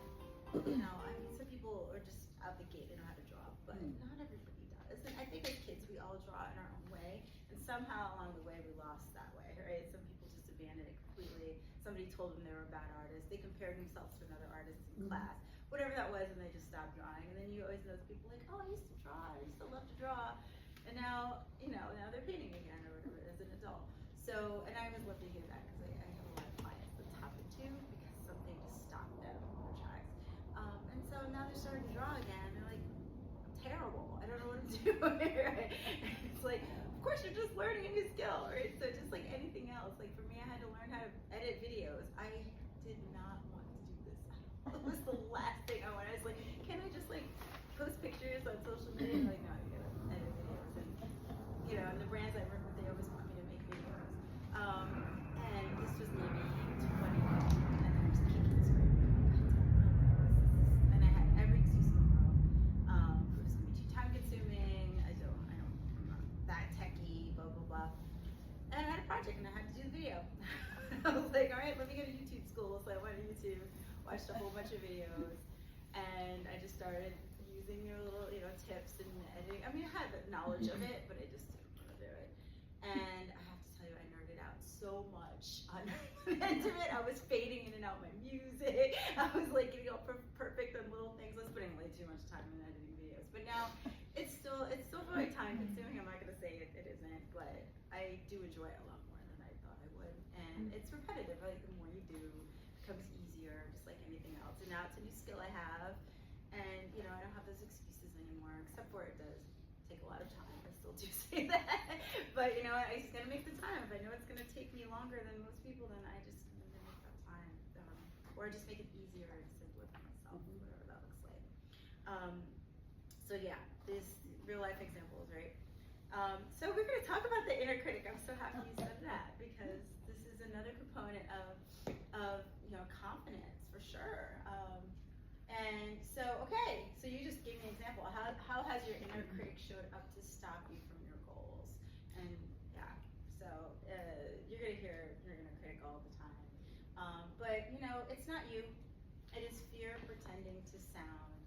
you know, I mean, some people are just out the gate, they know how to draw, but not everybody does. And I think as kids, we all draw in our own way, and somehow along the way, we lost that way, right? Some people just abandoned it completely. Somebody told them they were a bad artist. They compared themselves to another artist in class, whatever that was, and they just stopped drawing. And then you always know people like, oh, I used to draw, I used to love to draw, and now, you know, now they're painting again or whatever as an adult. So, and I always love to hear that because I have a lot of clients that's happened to because something just stopped them in their tracks. And so now they're starting to draw again. They're like, I'm terrible. I don't know what to do. Right? It's like, of course you're just learning a new skill, right? So just like anything else, like for me, I had to learn how to edit videos. I did not want to do this at all. It was the last thing I wanted. I was like, can I just like post pictures on social media? Like, no, you gotta edit videos. And you know, and the brands I work with, they always want me to make videos. And this was maybe 20, and I was kicking and screaming. And I had every excuse in the world. It was gonna be too time consuming. I'm not that techie, blah blah blah. And I had a project and I had to do the video. I was like, all right, let me go to YouTube school. So I went to YouTube, watched a whole bunch of videos, and I just started using your little, you know, tips and editing. I mean, I had the knowledge of it, but I just didn't want to do it. And I have to tell you, I nerded out so much on the end of it. I was fading in and out my music. I was like getting all perfect on little things. I was putting way too much time in editing videos. But now it's still very time consuming. I'm not gonna say it isn't, but I do enjoy it a lot more than I thought I would. And it's repetitive. Like the more you do, it becomes easier, just like anything else. And now it's a new skill I have. And you know, I don't have those excuses anymore, except for it does take a lot of time. I still do say that. But you know, I just gotta make the time. If I know it's gonna take me longer than most people, then I just I'm gonna make that time. Or just make it easier and simpler for myself, whatever that looks like. So yeah, these real life examples, right? So we're gonna talk about the inner critic. I'm so happy you said that because this is another component of you know, confidence for sure. And so, okay, so you just gave me an example. How has your inner critic showed up to stop you from your goals? And yeah, so you're gonna hear your inner critic all the time. But you know, it's not you. It is fear pretending to sound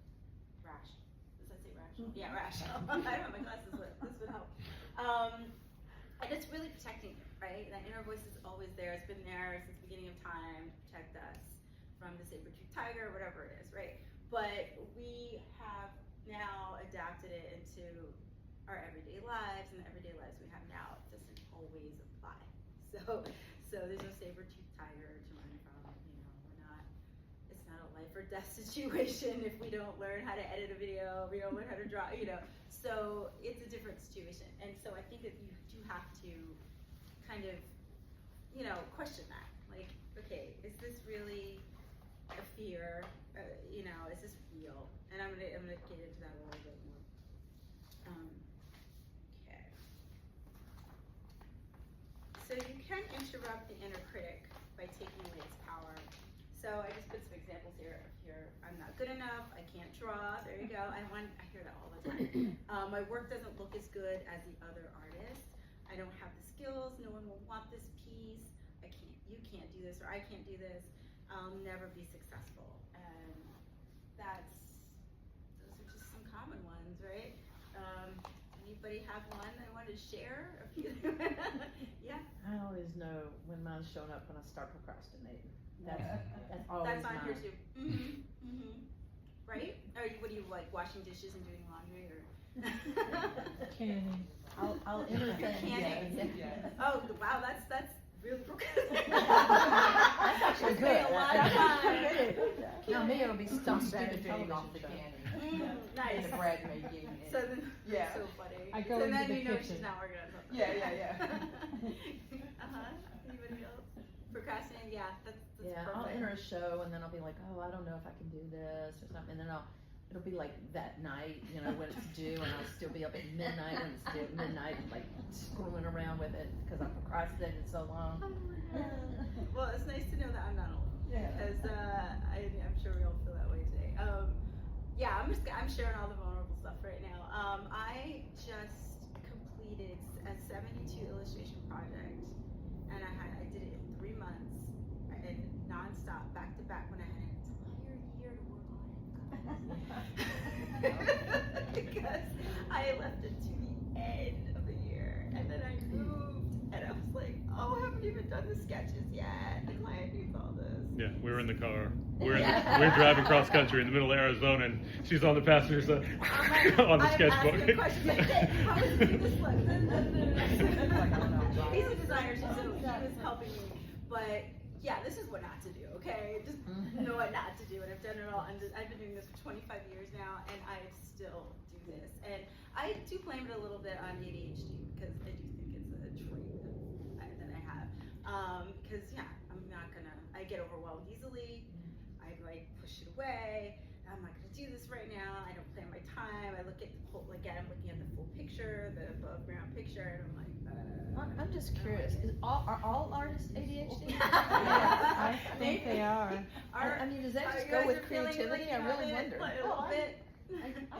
rational. Does that say rational? Yeah, rational. I don't have my glasses with. This would help. And it's really protecting you, right? That inner voice is always there. It's been there since the beginning of time to protect us from the saber-toothed tiger, whatever it is, right? But we have now adapted it into our everyday lives, and the everyday lives we have now doesn't always apply. So there's no saber-toothed tiger to run from. You know, it's not a life or death situation if we don't learn how to edit a video, we don't learn how to draw, you know. So it's a different situation. And so I think that you do have to kind of, you know, question that. Like, okay, is this really a fear? You know, is this real? And I'm gonna get into that a little bit more. Okay. So you can interrupt the inner critic by taking away its power. So I just put some examples here. I'm not good enough. I can't draw. There you go. I hear that all the time. My work doesn't look as good as the other artists. I don't have the skills. No one will want this piece. I can't you can't do this, or I can't do this, I'll never be successful. And those are just some common ones, right? Anybody have one they want to share? A few? Yeah. I always know when mine's showing up when I start procrastinating. That's always That's on here mine. too. Right? Or what do you like, washing dishes and doing laundry, or? Canning. I'll entertain. Canning. Yes. Oh, wow, that's really procrastinating. That's actually It's good. been a lot of time. Now me, it'll be some stupid benefiting off the television canning Nice. and the bread making. And, So then, yeah. so funny. I go so into then the you know kitchen. she's not working on something. Yeah. Anybody else? Procrastinating? Yeah, that's Yeah, perfect. I'll enter a show and then I'll be like, oh, I don't know if I can do this or something, and then it'll be like that night, you know, when it's due, and I'll still be up at midnight when it's due at midnight, like screwing around with it because I procrastinated so long. Oh my God. Well, it's nice to know that I'm not alone. Yeah. Because I'm sure we all feel that way today. Yeah, I'm sharing all the vulnerable stuff right now. I just completed a 72 illustration project, and I did it in 3 months, and nonstop, back to back, when I had an entire year to work on it. Because I left it to the end of the year, and then I moved, and I was like, oh, I haven't even done the sketches yet. The client needs all this. Yeah, we were in the car. We're driving cross country in the middle of Arizona, and she's on the passenger side on the sketchbook. I'm asking questions like, how does it make this look? He's a designer, so he was helping me. But yeah, this is what not to do, okay? Just know what not to do, and I've done it all. And I've been doing this for 25 years now, and I still do this. And I do blame it a little bit on ADHD, because I do think it's a trait that I have. Because yeah, I get overwhelmed easily. I like push it away. I'm not gonna do this right now. I don't plan my time. I look at the whole, I'm looking at the full picture, the above ground picture, and I'm like, I'm just curious, are all artists ADHD? I think they are. I mean, does that just go with creativity? I really wonder. A little bit.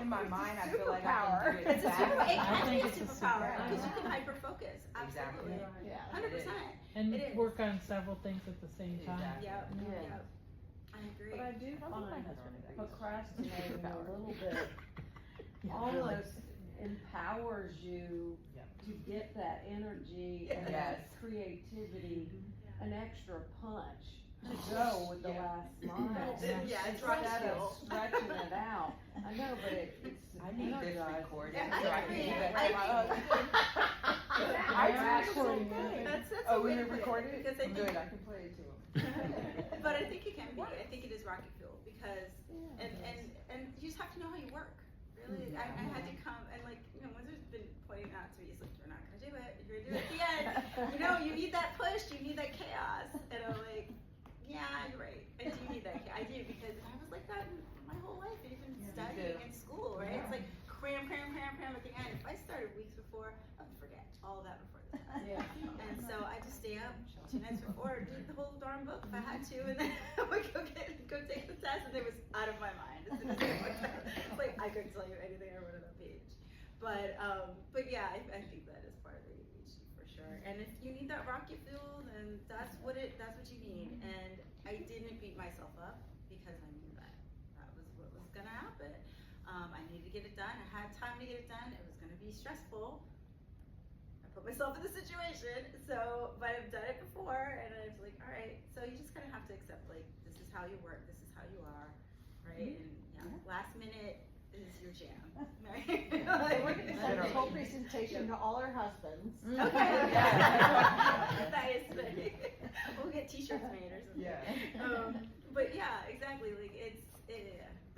in my mind, I feel like I can do it It's a super, it I can be think a it's a superpower, superpower. because you can hyper focus. Absolutely. Exactly. Yeah. 100%. And It is. work on several things at the same time. Exactly. Yep. Yeah. Yep. I agree. But I do my find husband procrastinating Superpower. a little bit almost empowers you to get that energy and that creativity, an extra punch to go with the last mile. Yeah, it's rock Instead skill. of stretching it out. I know, but it's I need this energizing. recorded Yeah, so I I can agree. give it I to my agree. husband. I Yeah, do the recording same it. thing. That's Oh, a we way to have put it, recorded it? because I think, Good, I can play it to him. but I think it can be. I think it is rocket fuel, because and you just have to know how you work. Really, I had to come and Windsor's been pointing out to me, he's like, you're not gonna do it. You're gonna do it at the end. You need that push. You need that chaos. And I'm like, yeah, you're right. I do need that. I do, because I was like that my whole life, even studying in school, right? It's like cram at the end. If I started weeks before, I would forget all of that before the test. And so I just stay up 2 nights before, read the whole darn book if I had to, and then I would go take the test, and it was out of my mind as soon as I went there. It's like I couldn't tell you anything I wrote on that page. But yeah, I think that is part of the ADHD for sure. And if you need that rocket fuel, then that's what you need. And I didn't beat myself up, because I knew that was what was gonna happen. I needed to get it done. I had time to get it done. It was gonna be stressful. I put myself in the situation, but I've done it before, and I was like, all right. So you just kind of have to accept, like, this is how you work. This is how you are, right? And last minute is your jam, right? So we're gonna send the whole presentation to all our husbands. Okay. Nice. We'll get T-shirts made or something. But yeah, exactly. Like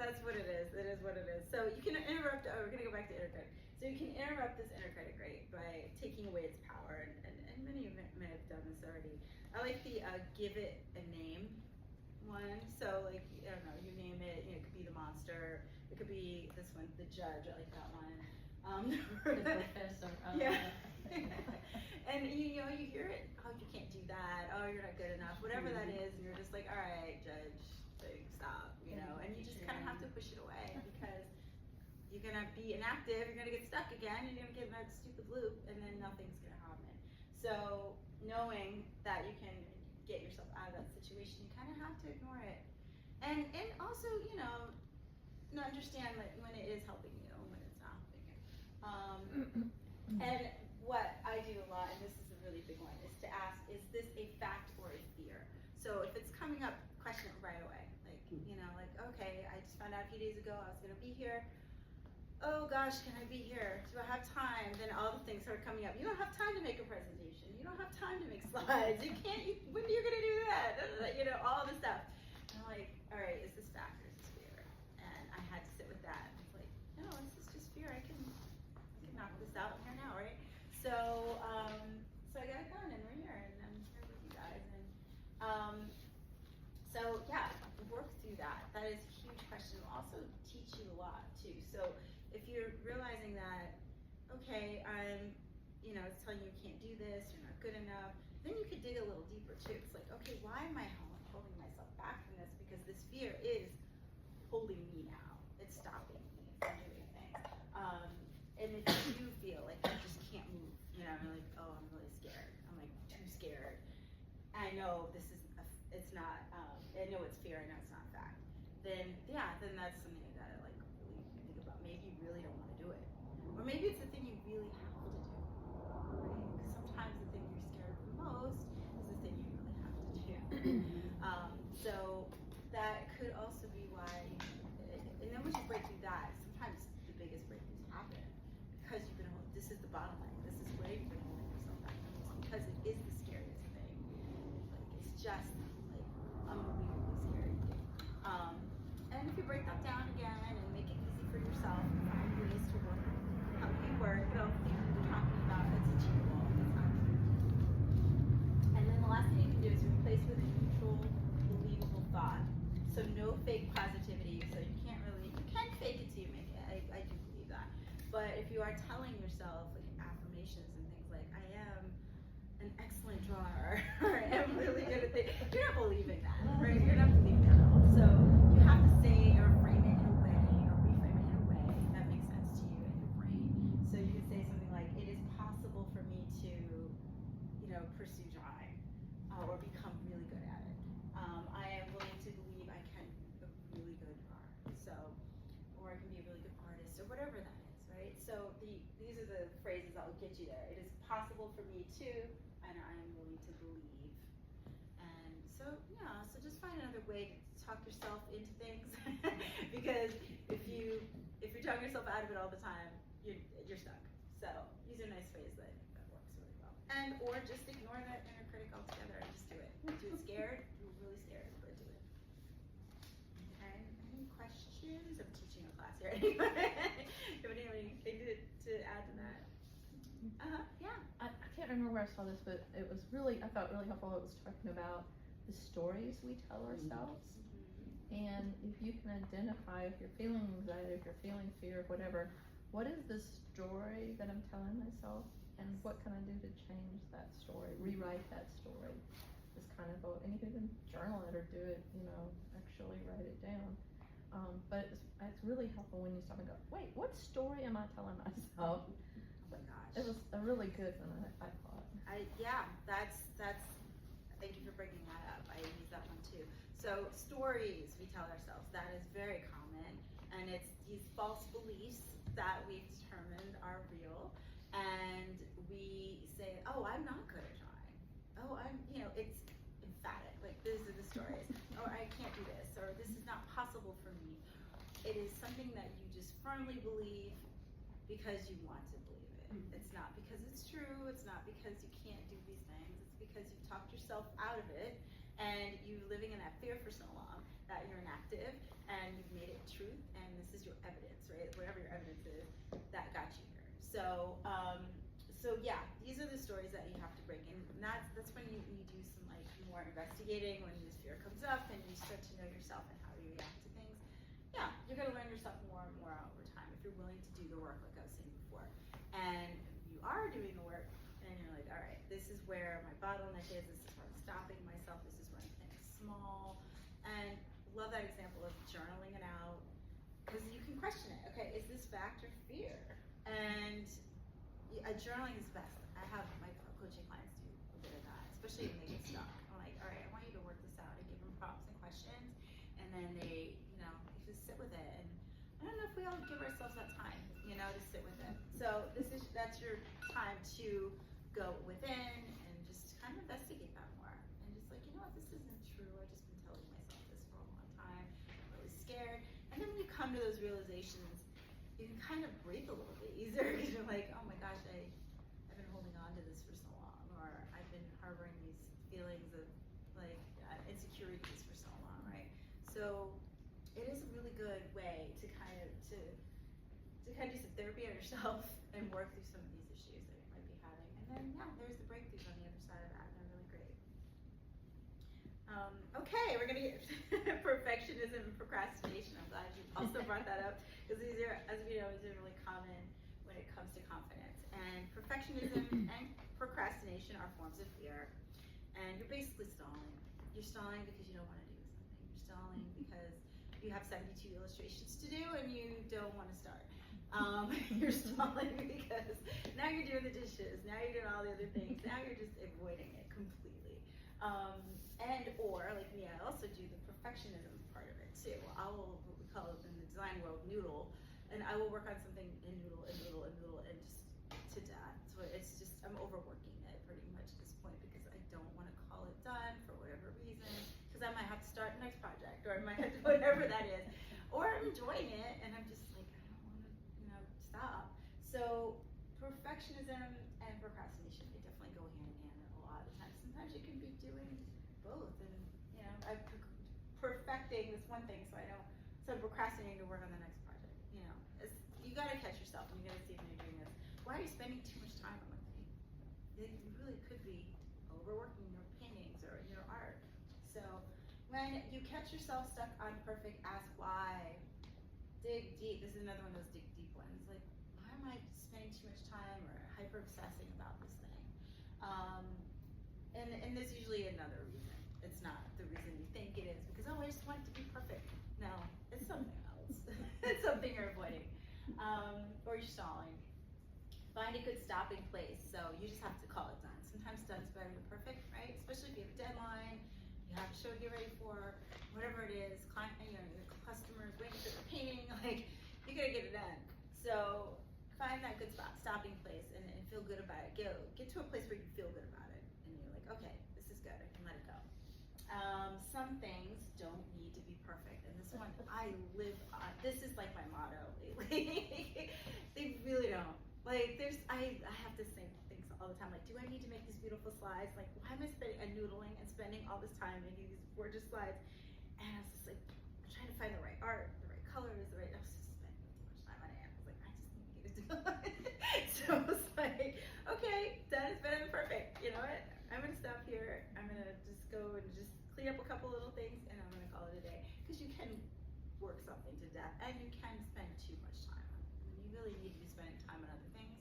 that's what it is. It is what it is. So you can interrupt. Oh, we're gonna go back to inner critic. So you can interrupt this inner critic, right, by taking away its power, and many of you may have done this already. I like the give it a name one. So like, I don't know, you name it. It could be the monster. It could be this one, the judge. I like that one. The professor. Yeah. And you hear it. Oh, you can't do that. Oh, you're not good enough. Whatever that is, and you're just like, all right, judge, like, stop. And you just kind of have to push it away, because you're gonna be inactive. You're gonna get stuck again. You're gonna get in that stupid loop, and then nothing's gonna happen. So knowing that you can get yourself out of that situation, you kind of have to ignore it. And also, you know, understand like when it is helping you and when it's not helping you. And what I do a lot, and this is a really big one, is to ask, is this a fact or a fear? So if it's coming up, question it right away. Like, you know, like, okay, I just found out a few days ago I was gonna be here. Oh gosh, can I be here? Do I have time? Then all the things start coming up. You don't have time to make a presentation. You don't have time to make slides. You can't, when are you gonna do that? You know, all this stuff. And I'm like, all right, is this fact or is this fear? And I had to sit with that. It's like, no, this is just fear. I can knock this out here now, right? So, so I got it done and we're here and I'm here with you guys. And so yeah, work through that. That is a huge question. It'll also teach you a lot too. So if you're realizing that, okay, you know, it's telling you can't do this, you're not good enough, then you could dig a little deeper too. It's like, okay, why am I holding myself back from this? Because this fear is holding me now. It's stopping me from doing things. And if you feel like you just can't move, you know, like, oh, I'm really scared. I'm like too scared. I know this is, it's not, I know it's fear, I know it's not fact. Then, yeah, then that's something you gotta like really think about. Maybe you really don't wanna do it. Or maybe it's the thing you really have to do, right? Because sometimes the thing you're scared of the most is the thing you really have to do. So that could also be why, and then once you break through that, sometimes the biggest breakthroughs happen because you've been holding, this is the bottom line, this is where you've been holding yourself back from this, because it is the scariest thing. Like, it's just like unbelievably scary. And if you break that down again and make it easy for yourself, find ways to work, help you work, you know, things we're talking about, it's achievable, it's not achievable. And then the last thing you can do is replace with a neutral, believable thought. So no fake positivity, so you can't really, you can fake it till you make it, I do believe that. But if you are telling yourself like affirmations and things like, I am an excellent drawer, or I am really good at things, you're not believing that, right? You're not believing that at all. So you have to say or frame it in a way, or reframe it in a way that makes sense to you in your brain. So you could say something like, it is possible for me to, you know, pursue drawing, or become really good at it. I am willing to believe I can be a really good drawer. So, or I can be a really good artist, or whatever that is, right? So these are the phrases that will get you there. It is possible for me to, and I am willing to believe. And so, yeah, so just find another way to talk yourself into things. Because if you're talking yourself out of it all the time, you're stuck. So these are nice ways that works really well. And or just ignore that inner critic altogether and just do it. Do it scared, you're really scared, but do it. Okay, any questions? I'm teaching a class here anyway. Do you have anything to add to that? Yeah. I can't remember where I saw this, but it was really, I thought really helpful. It was talking about the stories we tell ourselves. And if you can identify if you're feeling anxiety, if you're feeling fear, whatever, what is the story that I'm telling myself? And what can I do to change that story, rewrite that story? Just kind of go, and you can even journal it or do it, you know, actually write it down. But it's really helpful when you stop and go, wait, what story am I telling myself? Oh my gosh. It was a really good one, I thought. Yeah, that's, thank you for bringing that up. I use that one too. So stories we tell ourselves, that is very common. And it's these false beliefs that we've determined are real. And we say, oh, I'm not good at drawing. Oh, you know, it's emphatic. Like, these are the stories. Or I can't do this. Or this is not possible for me. It is something that you just firmly believe because you want to believe it. It's not because it's true. It's not because you can't do these things. It's because you've talked yourself out of it and you're living in that fear for so long that you're inactive and you've made it truth and this is your evidence, right? Whatever your evidence is, that got you here. So, so yeah, these are the stories that you have to break in. And that's when you do some like more investigating, when this fear comes up and you start to know yourself and how you react to things. Yeah, you're gonna learn yourself more and more over time if you're willing to do the work, like I was saying before. And you are doing the work and you're like, all right, this is where my bottleneck is, this is where I'm stopping myself, this is where I'm thinking small. And love that example of journaling it out, because you can question it. Okay, is this fact or fear? And journaling is best. I have my coaching clients do a bit of that, especially when they get stuck. I'm like, all right, to sit with it. So that's your time to go within and just kind of investigate that more. And just like, you know what, this isn't true. I've just been telling myself this for a long time. I'm really scared. And then when you come to those realizations, you can kind of breathe a little bit easier because you're like, oh my gosh, I've been holding on to this for so long, or I've been harboring these feelings of like insecurities for so long, right? So it is a really good way to kind of do some therapy on yourself and work through some of these issues that you might be having. And then there's the breakthroughs on the other side of that, and they're really great. Okay, we're gonna get perfectionism and procrastination. I'm glad you also brought that up because these are, as we know, these are really common when it comes to confidence. And perfectionism and procrastination are forms of fear. And you're basically stalling. You're stalling because you don't want to do something. You're stalling because you have 72 illustrations to do and you don't want to start. You're stalling because now you're doing the dishes, now you're doing all the other things, now you're just avoiding it completely. Or like me, I also do the perfectionism part of it too. I will, what we call it in the design world, noodle, and I will work on something and noodle and noodle and noodle and just to death. So it's just, I'm overworking it pretty much at this point because I don't want to call it done for whatever reason, because I might have to start the next project, or I might have to, whatever that is. Or I'm enjoying it and I'm just like, I don't want to, stop. So perfectionism and procrastination, they definitely go hand in hand a lot of the time. Sometimes you can be doing both, and I'm perfecting this one thing, so I'm procrastinating to work on the next project. You gotta catch yourself and you gotta see when you're doing this. Why are you spending too much time on one thing? You really could be overworking your paintings or your art. So when you catch yourself stuck on perfect, ask why. Dig deep. This is another one of those dig deep ones. Like, why am I spending too much time or hyper obsessing about this thing? And there's usually another reason. It's not the reason you think it is because, I just want it to be perfect. No, it's something else. It's something you're avoiding. Or you're stalling. Find a good stopping place. So you just have to call it done. Sometimes done's better than perfect, right? Especially if you have a deadline, you have a show to get ready for, whatever it is, client, your customers waiting for the painting, like, you gotta get it done. So find that good stopping place and feel good about it. Get to a place where you feel good about it. And you're like, okay, this is good, I can let it go. Some things don't need to be perfect. And this one, I live on, this is like my motto lately. They really don't. Like, I have to say things all the time, like, do I need to make these beautiful slides? Like, why am I noodling and spending all this time making these gorgeous slides? And I was just like, trying to find the right art, the right colors, I was just spending too much time on it. I was like, I just need to get it done. So I was like, okay, done is better than perfect. You know what? I'm gonna stop here. I'm gonna just go and just clean up a couple little things, and I'm gonna call it a day. Because you can work something to death, and you can spend too much time on it. You really need to be spending time on other things.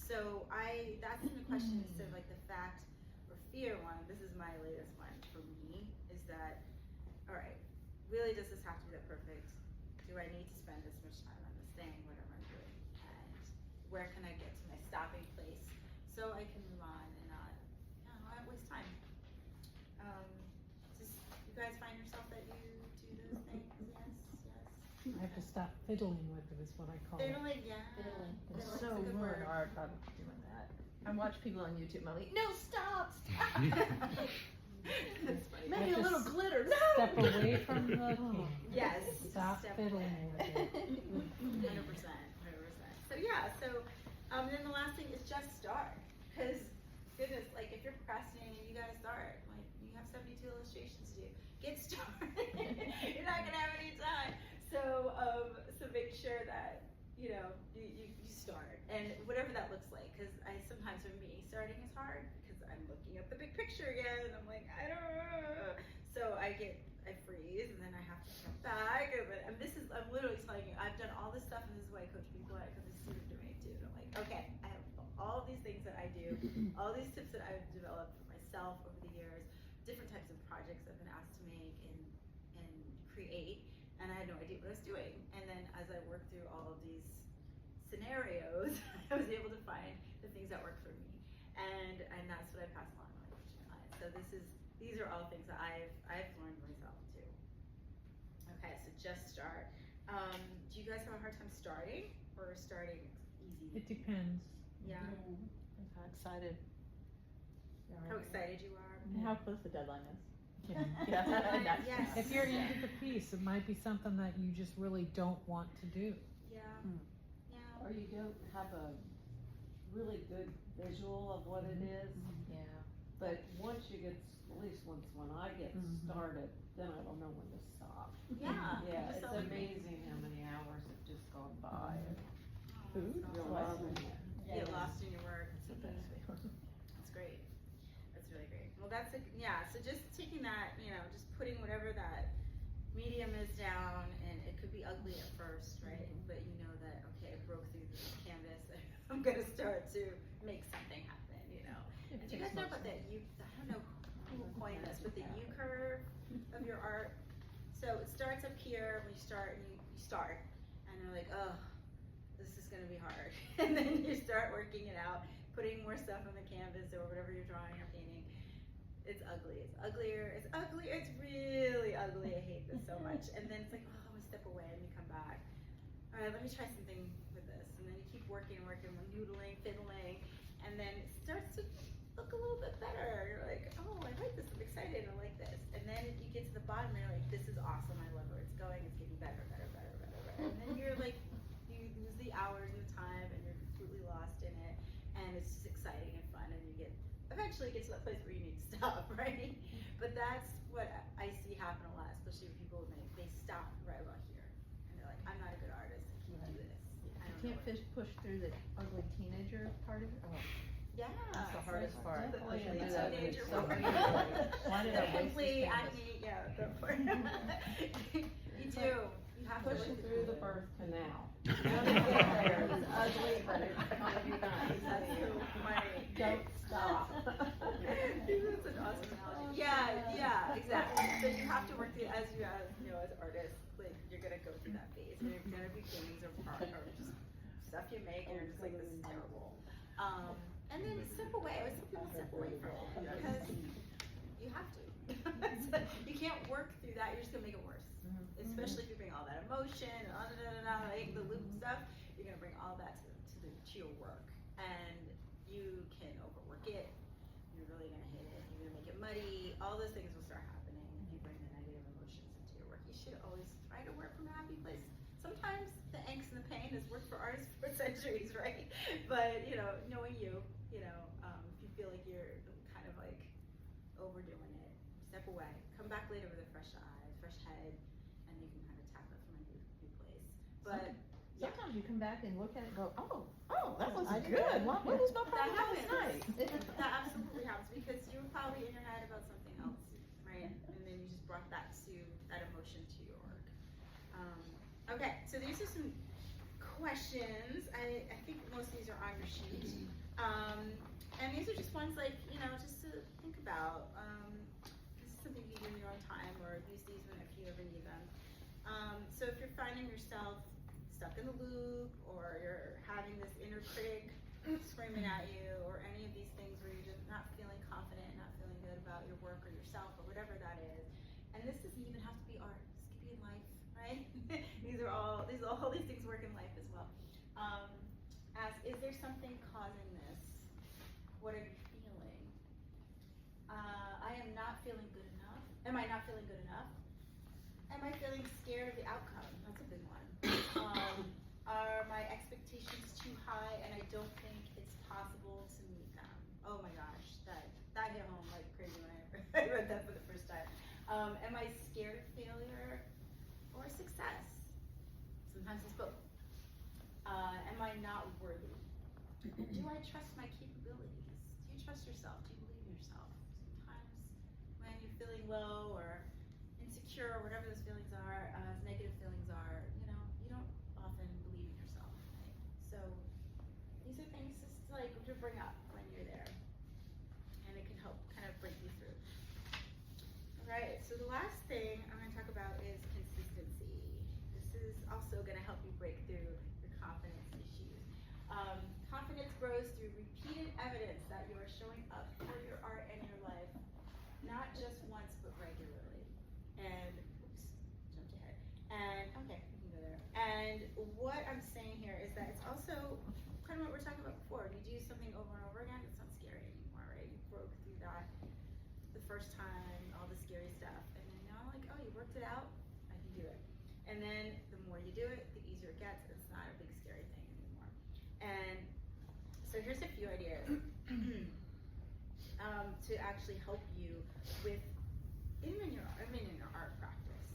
So that's in the question instead of like the fact or fear one. This is my latest one for me, is that, all right, really does this have to be that perfect? Do I need to spend this much time on this thing, whatever I'm doing? And where can I get to my stopping place so I can move on and not waste time? You guys find yourself that you do those things? Yes. I have to stop fiddling with it is what I call it. Fiddling, yeah. Fiddling. It's Fiddling's so a good word word. art. I'm doing that. I watch people on YouTube. I'm like, no, stop. That's funny. Maybe a Have to little glitter. No. Step away from the king. Yes. Stop Step fiddling with it. 100%. So then the last thing is just start. Because goodness, like if you're procrastinating, you gotta start. Like you have 72 illustrations to do. Get started. You're not gonna have any time. So make sure that you start, and whatever that looks like. Because sometimes for me, starting is hard because I'm looking at the big picture again, and I'm like, I don't know. So I freeze, and then I have to step back. And I'm literally telling you, I've done all this stuff, and this is why I coach people because this is what you're doing it too. And I'm like, okay, I have all these things that I do, all these tips that I've developed for myself over the years, different types of projects I've been asked to make and create, and I had no idea what I was doing. And then as I worked through all of these scenarios, I was able to find the things that work for me, and that's what I pass along to my coaching clients. So these are all things that I've learned myself too. Okay, so just start. Do you guys have a hard time starting, for starting easy? It depends. Yeah. How excited. How excited you are. And how close the deadline is. Yeah. Yes. If you're into the piece, it might be something that you just really don't want to do. Yeah. Yeah. Or you don't have a really good visual of what it is, Yeah. but once you get, at least once when I get started, then I don't know when to stop. Yeah. Yeah, Just it's so- amazing how many hours have just gone by. Food? You're loving it. Get lost in your work. It's the best way. That's great. That's really great. Well, that's a, yeah. So just taking that, just putting whatever that medium is down, and it could be ugly at first, right? But you know that okay, I broke through the canvas. I'm gonna start to make something happen. And do you guys know about that? I don't know who coined this, but the U curve of your art. So it starts up here when you start, and you start, and you're like, oh, this is gonna be hard. And then you start working it out, putting more stuff on the canvas or whatever you're drawing or painting. It's ugly. It's uglier. It's ugly. It's really ugly. I hate this so much. And then it's like, oh, I'm gonna step away and you come back. All right, let me try something with this. And then you keep working, noodling, fiddling, and then it starts to look a little bit better. You're like, oh, I like this. I'm excited. I like this. And then you get to the bottom and you're like, this is awesome. I love where it's going. It's getting better, better, better, better, better. And then you're like, you lose the hours and the time and you're completely lost in it. And it's just exciting and fun. And you eventually get to that place where you need to stop, right? But that's what I see happen a lot, especially with people when they stop right about here. And they're like, I'm not a good artist. I can't do this. I don't Can't know push through the ugly teenager part of it? Oh, Yeah. that's the hardest part. Definitely Pushing the through that. teenager So part. easily. Why did I waste this Technically, canvas? go for it. You do. You have to Pushing work through the birth canal. It's ugly, but it's gonna be nice. That's so funny. Don't stop. That's an awesome analogy. Yeah, exactly. So you have to work through as artists, like you're gonna go through that phase. And there's gonna be things or just stuff you make and you're just like, this is terrible. And then step away. I always tell people step away from it because you have to. You can't work through that. You're just gonna make it worse. Especially if you bring all that emotion and like the loop stuff, you're gonna bring all that to your work, and you can overwork it. You're really gonna hit it. You're gonna make it muddy. All those things will start happening if you bring the negative emotions into your work. You should always try to work from a happy place. Sometimes the angst and the pain has worked for artists for centuries, right? But knowing you, if you feel like you're kind of like overdoing it, step away. Come back later with a fresh eye, fresh head, and you can kind of tackle it from a new place. But Sometimes you come back and look at it and go, oh, that looks I did good. that. What was my that problem last happens. night? That absolutely happens because you were probably in your head about something else, right? And then you just brought that emotion to your work. Okay, so these are some questions. I think most of these are on your sheet. And these are just ones like, just to think about. This is something you do in your own time or use these if you ever need them. So if you're finding yourself stuck in the loop or you're having this inner critic screaming at you or any of these things where you're just not feeling confident, not feeling good about your work or yourself or whatever that is. And this doesn't even have to be art. This could be in life, right? all these things work in life as well. Ask, is there something causing this? What are you feeling? I am not feeling good enough. Am I not feeling good enough? Am I feeling scared of the outcome? That's a big one. Are my expectations too high and I don't think it's possible to meet them? Oh my gosh, that hit home like crazy when I read that for the first time. Am I scared of failure or success? Sometimes it's both. Am I not worthy? Do I trust my capabilities? Do you trust yourself? Do you believe in yourself? Sometimes when you're feeling low or insecure or whatever those feelings are, negative feelings are, you don't often believe in yourself, right? So these are things just like to bring up when you're there, and it can help kind of break you through. All right, so the last thing I'm going to talk about is consistency. This is also going to help you break through your confidence issues. Confidence grows through repeated evidence that you are showing up for your art and your life, not just once but regularly. And oops, jumped ahead. And okay, we can go there. And And what I'm saying here is that it's also kind of what we're talking about before. When you do something over and over again, it's not scary anymore, right? You broke through that the first time, all the scary stuff, and then now like, oh, you worked it out, I can do it. And then the more you do it, the easier it gets. It's not a big scary thing anymore. And so here's a few ideas to actually help you with even in your art practice,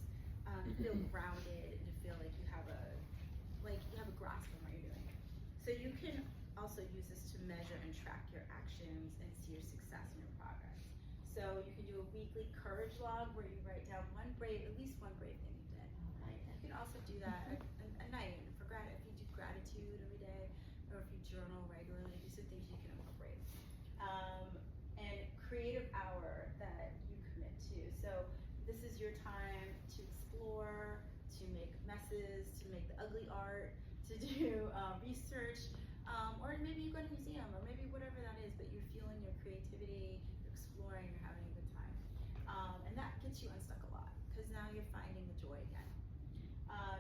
to feel grounded and to feel like you have a grasp on what you're doing. So you can also use this to measure and track your actions and see your success and your progress. So you can do a weekly courage log where you write down at least one brave thing you did. Right? You can also do that at night if you do gratitude every day, or if you journal regularly. These are things you can incorporate. And creative hour that you commit to. So this is your time to explore, to make messes, to make the ugly art, to do research, or maybe you go to a museum, or maybe whatever that is, but you're feeling your creativity, you're exploring, you're having a good time. And that gets you unstuck a lot, because now you're finding the joy again.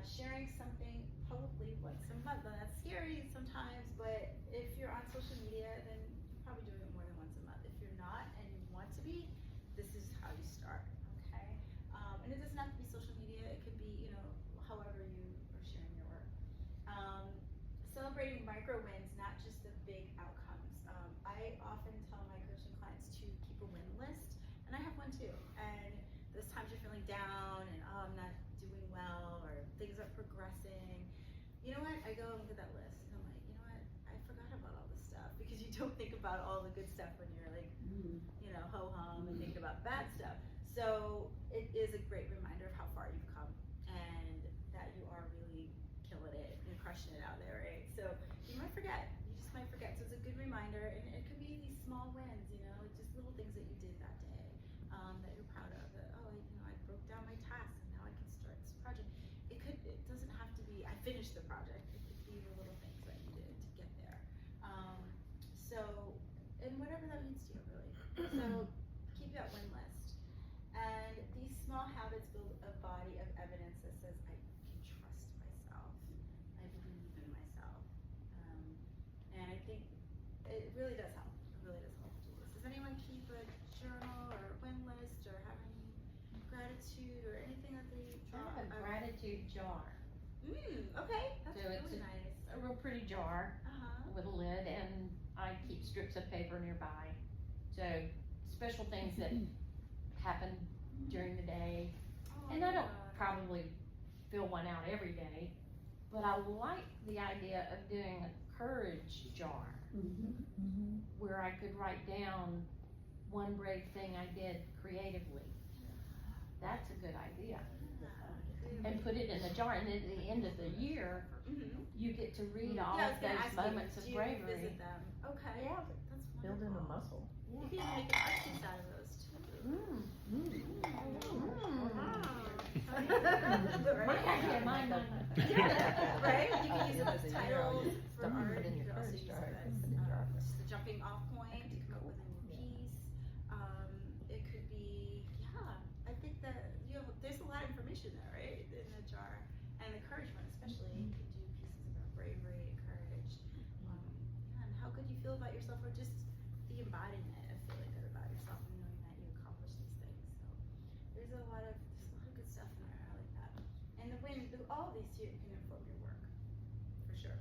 Sharing something publicly once a month. Now that's scary sometimes, but if you're on social media, then you're probably doing it more than once a month. If you're not and you want to be, this is how you start, okay? And it doesn't have to be social media. It could be, however you are sharing your work. Celebrating micro wins, not just the big outcomes. I often tell my coaching clients to keep a win list, and I have one too. And those times you're feeling down and I'm not doing well, or things aren't progressing. You know what? I go and look at that list and I'm like, you know what? I forgot about all this stuff, because you don't think about all the good stuff when you're like, ho-hum and thinking about bad stuff. So it is a great reminder of how far you've come and that you are really killing it. You're crushing it out there, right? So you might forget. You just might forget. So it's a good reminder, and it could be these small wins, just little things that you did that day that you're proud of. That, I broke down my task and now I can start this project. It doesn't have to be I finished the project. It could be the little things that you did to get there. And whatever that means to you, really. So keep that win list. And these small habits build a body of evidence that says I can trust myself. I believe in myself. And I think it really does help. It really does help to do this. Does anyone keep a journal or a win list, or have any gratitude or anything that they draw? I have a gratitude jar. Okay. That's So really it's nice. a real pretty jar with a lid, and I keep strips of paper nearby. So special things that happen during the day. And I don't probably fill one out every day, but I like the idea of doing a courage jar where I could write down one brave thing I did creatively. That's a good idea. And put it in the jar, and at the end of the year, you get to read all of those moments of bravery. Visit them. Okay. Yeah. That's Build in a wonderful. muscle. You can make an art piece out of those too. Mine. Right? You can use them as titles for Don't art. put it in You your can also courage use jar. them Put it in the jar. as just a jumping off point to come up with a new piece. It could be, I think that there's a lot of information there, right? In the jar. And the courage one especially, you can do pieces about bravery and courage. And how good you feel about yourself, or just the embodiment of feeling good about yourself and knowing that you accomplished these things. So there's a lot of good stuff in there. I like that. And all of these too can inform your work, for sure.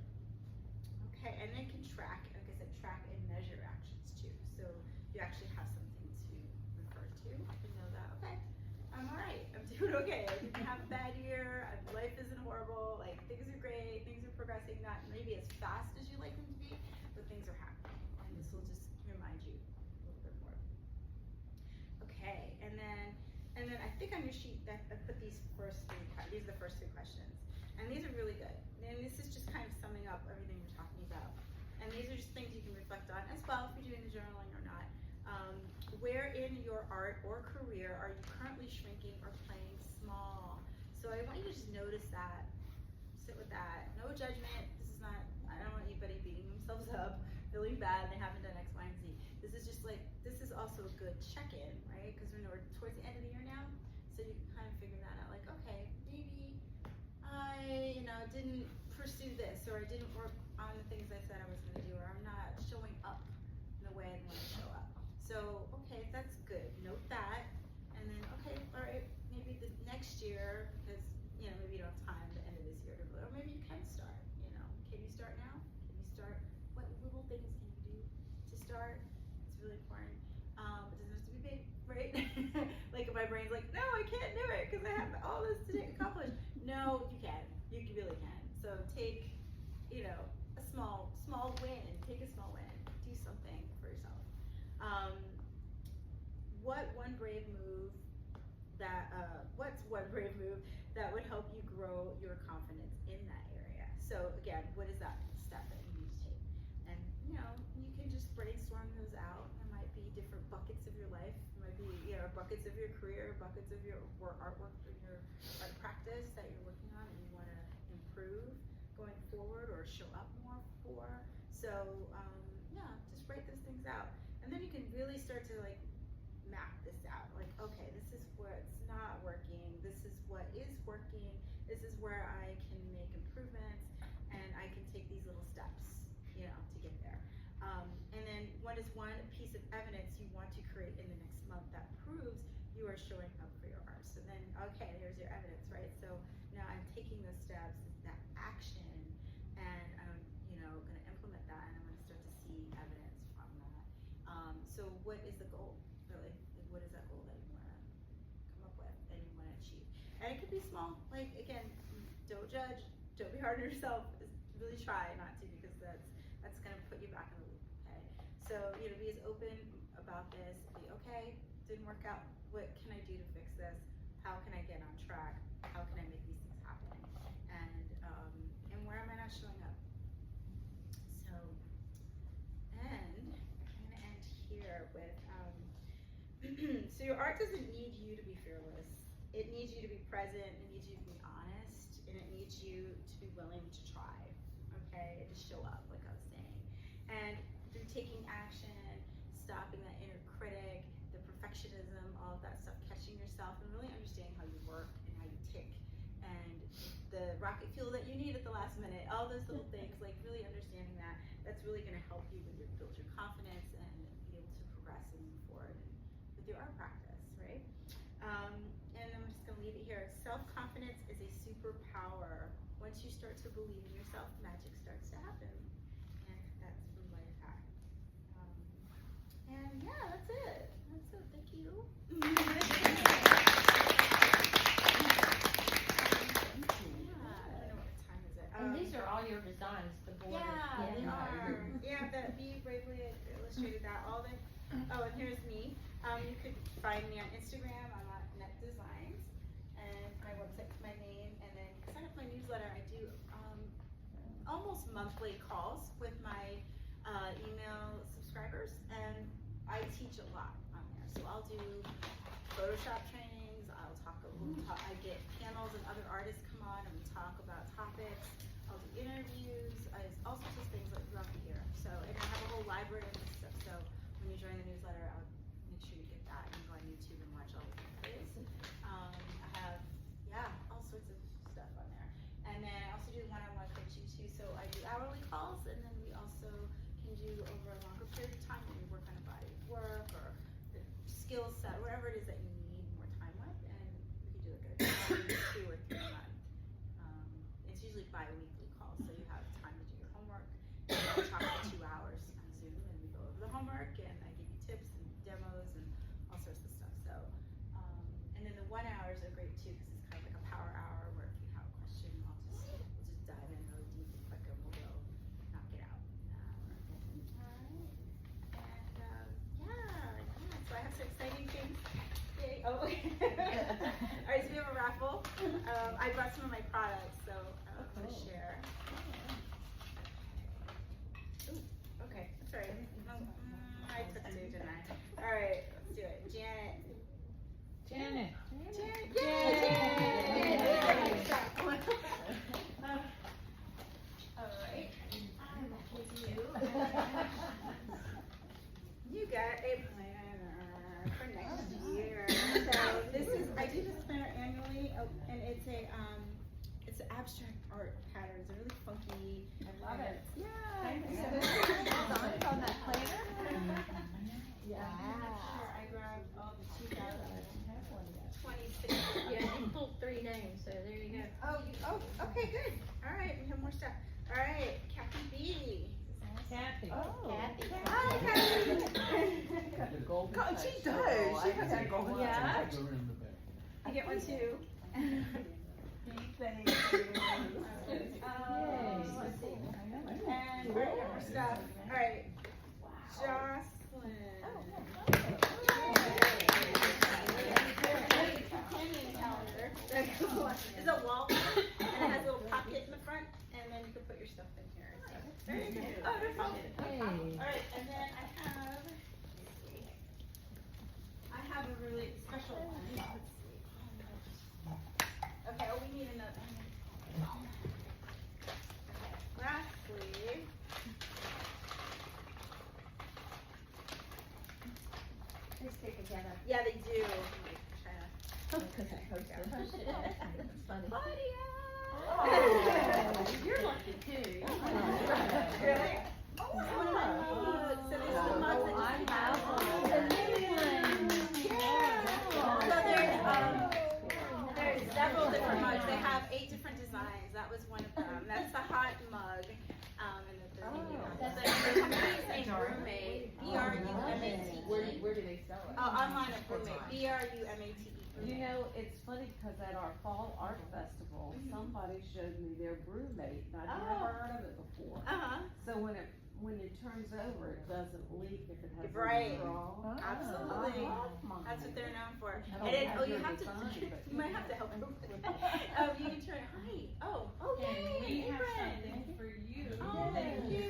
Okay, and then can track, like I said, track and measure actions too. So you actually have something to refer to. You can know that, okay, I'm alright, I'm doing okay. I didn't have a bad year, life isn't horrible, like things are great, things are progressing, not maybe as fast as you like them to be, but things are happening. And this will just remind you a little bit more. Okay, and then I think on your sheet that I put these are the first three questions. And these are really good. And this is just kind of summing up everything we're talking about. And these are just things you can reflect on as well if you're doing the journaling or not. Where in your art or career are you currently shrinking or playing small? So I want you to just notice that. Sit with that. No judgment. I don't want anybody beating themselves up, feeling bad they haven't done X, Y, and Z. This is just this is also a good check-in, right? Because we're towards the end of the year now. So you can kind of figure that out. Like, okay, maybe I, didn't pursue this, or I didn't work on the things I said I was gonna do, or I'm not showing up in the way I want to show up. So, okay, that's good, note that, and then, okay, all right, maybe the next year, because, you know, maybe you don't have time at the end of this year to, or maybe you can start, you know, can you start now? Can you start, what little things can you do to start? It's really important. It doesn't have to be big, right? Like if my brain's like, no, I can't do it because I have all this to accomplish. No, you can. You really can. So take, you know, a small win. Take a small win. Do something for yourself. What's one brave move that would help you grow your confidence in that area? So again, what is that step that you need to take? And you know, you can just brainstorm those out. There might be different buckets of your life. There might be, you know, buckets of your career, buckets of your artwork and your art practice that you're working on and you want to improve going forward or show up more for. So yeah, just write those things out, and then you can really start to like map this out. Like, okay, this is what's not working. This is what is working. This is where I can make improvements, and I can take these little steps, you know, to get there. And then what is one piece of evidence you want to create in the next month that proves you are showing up for your art? So then, okay, here's your evidence, right? So now I'm taking those steps, that action, and I'm, you know, going to implement that, and I'm going to start to see evidence from that. So what is the goal, really? Like, what is that goal that you want to come up with and you want to achieve? And it could be small. Like, again, don't judge. Don't be hard on yourself. Just really try not to, because that's going to put you back in the loop, okay? So, you know, be as open about this. Be, okay, didn't work out. What can I do to fix this? How can I get on track? How can I make these things happen? And where am I not showing up? So, and I'm gonna end here with, so your art doesn't need you to be fearless. It needs you to be present, it needs you to be honest, and it needs you to be willing to try, okay? And to show up, like I was saying. And through taking action, stopping that inner critic, the perfectionism, all of that stuff, catching yourself, and really understanding how you work and how you tick, and the rocket fuel that you need at the last minute, all those little things, like really understanding that, that's really gonna help you with build your confidence and be able to progress and move forward with your art practice, right? And I'm just gonna leave it here. Self-confidence is a superpower. Once you start to believe in yourself, magic starts to happen. And that's from Life Hack. And yeah, that's it. Thank you. And these are all your designs, the board. Yeah, they are. Yeah, that Be Bravely illustrated that. All the. Oh, and here's me. You could find me on Instagram. I'm at Net Designs, and my website's my name. And then sign up for my newsletter. I do almost monthly calls with my email subscribers, and I teach a lot on there. So I'll do Photoshop trainings. I get panels and other artists come on and we talk about topics. I'll do interviews, all sorts of things like throughout the year. So, and I have a whole library of this stuff. So when you join the newsletter, I'll make sure you get that and go on YouTube and watch all the videos. I have, all sorts of stuff on there. And then I also do one-on-one coaching too. So I do hourly calls, and then we also can do over a longer period of time when we work on a body of work or the skill set, whatever it is that you need more time with, and we can do like a 2 or 3 month. It's usually bi-weekly calls, so you have time to do your homework. And we talk for 2 hours on Zoom, and we go over the homework, and I give you tips and demos and all sorts of stuff. So, and then the 1 hours are great too, because it's kind of like a power hour where if you have a question, we'll just dive in really deep and quick, and we'll go knock it out in an hour. Alright. And so I have some exciting things. Yay. Oh, alright, so we have a raffle. I brought some of my products, so I'm going to share. Ooh, okay, sorry. I took 2, didn't I? Alright, let's do it. Janet. Yay! Alright. You got a planner for next year. So I do this planner annually, and it's an abstract art pattern Love it. Yeah. Thank you. Designs on that planner? Yeah. Sure, I grabbed all the 2026. Yeah, you pulled 3 names, so there you go. Oh, okay, good. All right, we have more stuff. All right, Kathy B. Kathy. Kathy. Hi, Kathy. God, she does. She has a golden Yeah. touch. I get one too. Thank you. Let's see. And all right, more stuff. All right, Jocelyn. Companion calendar. It's a wall, and it has a little pocket in the front, and then you can put your stuff in here. So, very good. Oh, no problem. All right, and then I have a really special one. Let's see. Okay, we need another. Okay, lastly. They stick together. Yeah, they do. Because I posted it. It's funny. Claudia! You're lucky too. Really? Oh, one of my mugs. So these are the mugs that just came out. So there's several different mugs. They have 8 different designs. That was one of them. That's the hot mug. And the company's named Brewmate. B-R-U-M-A-T-E. Where do they sell it? Oh, online at Brewmate. B-R-U-M-A-T-E. You know, it's funny because at our fall art festival, somebody showed me their brewmate, and I'd never heard of it before. Uh-huh. So when it turns over, it doesn't leak if it has a Right. straw. Absolutely. That's what they're known for. And it, you have to, you might have to help them with it. You can turn it right. Oh, okay. And we have Aaron. something for you. Oh, thank you.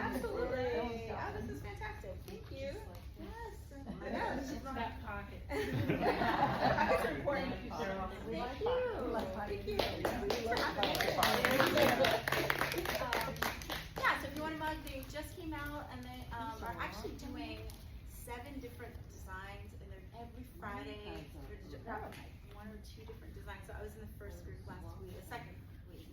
Absolutely. Oh, this is fantastic. Thank you. Yes. I know, this is not That pocket. It's important. Thank you. Thank you. Yeah, so if you want a mug, they just came out and they are actually doing 7 different designs, and they're every Friday. They're probably 1 or 2 different designs. So I was in the first group last week, the second week.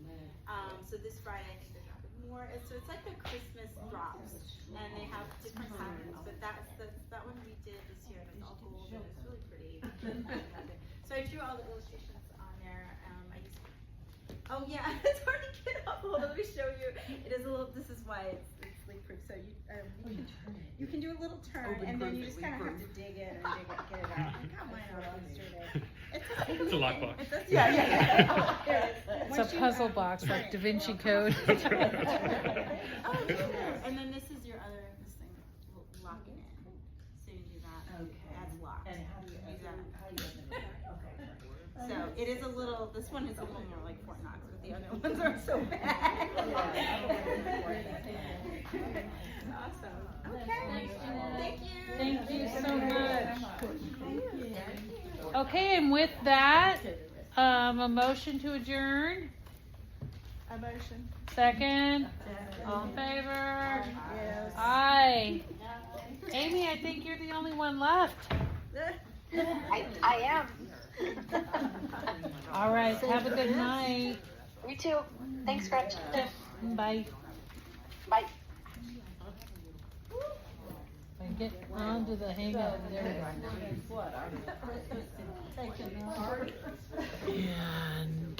So this Friday I think they're dropping more. And so it's like the Christmas drops, and they have different times. But that one we did this year, and it's all gold, and it's really pretty. So I drew all the illustrations on there. I used. Oh yeah, it's hard to get up. Hold on, let me show you. It is a little. This is why it's leak proof. So you can do a little turn, and then you just kind of have to dig in and get it out. I got mine out yesterday. It's a lockbox. Yeah. It's a puzzle box like Da Vinci Code. That's right. Oh, yeah. And then this is your other, this thing, lock it in. So you do that. Okay. That's locked. And how do you, Use that. how do you, okay. So it is a little, this one is a little more like Fort Knox, but the other ones are so bad. Awesome. Okay. Thank you. Thank you so much. Okay, and with that, a motion to adjourn. A motion. Second. All in favor? Yes. Aye. Amy, I think you're the only one left. I am. All right, have a good night. You too. Thanks, Gretchen. Bye. Bye. If I get onto the hang of it, there we go. What, our Christmas taken And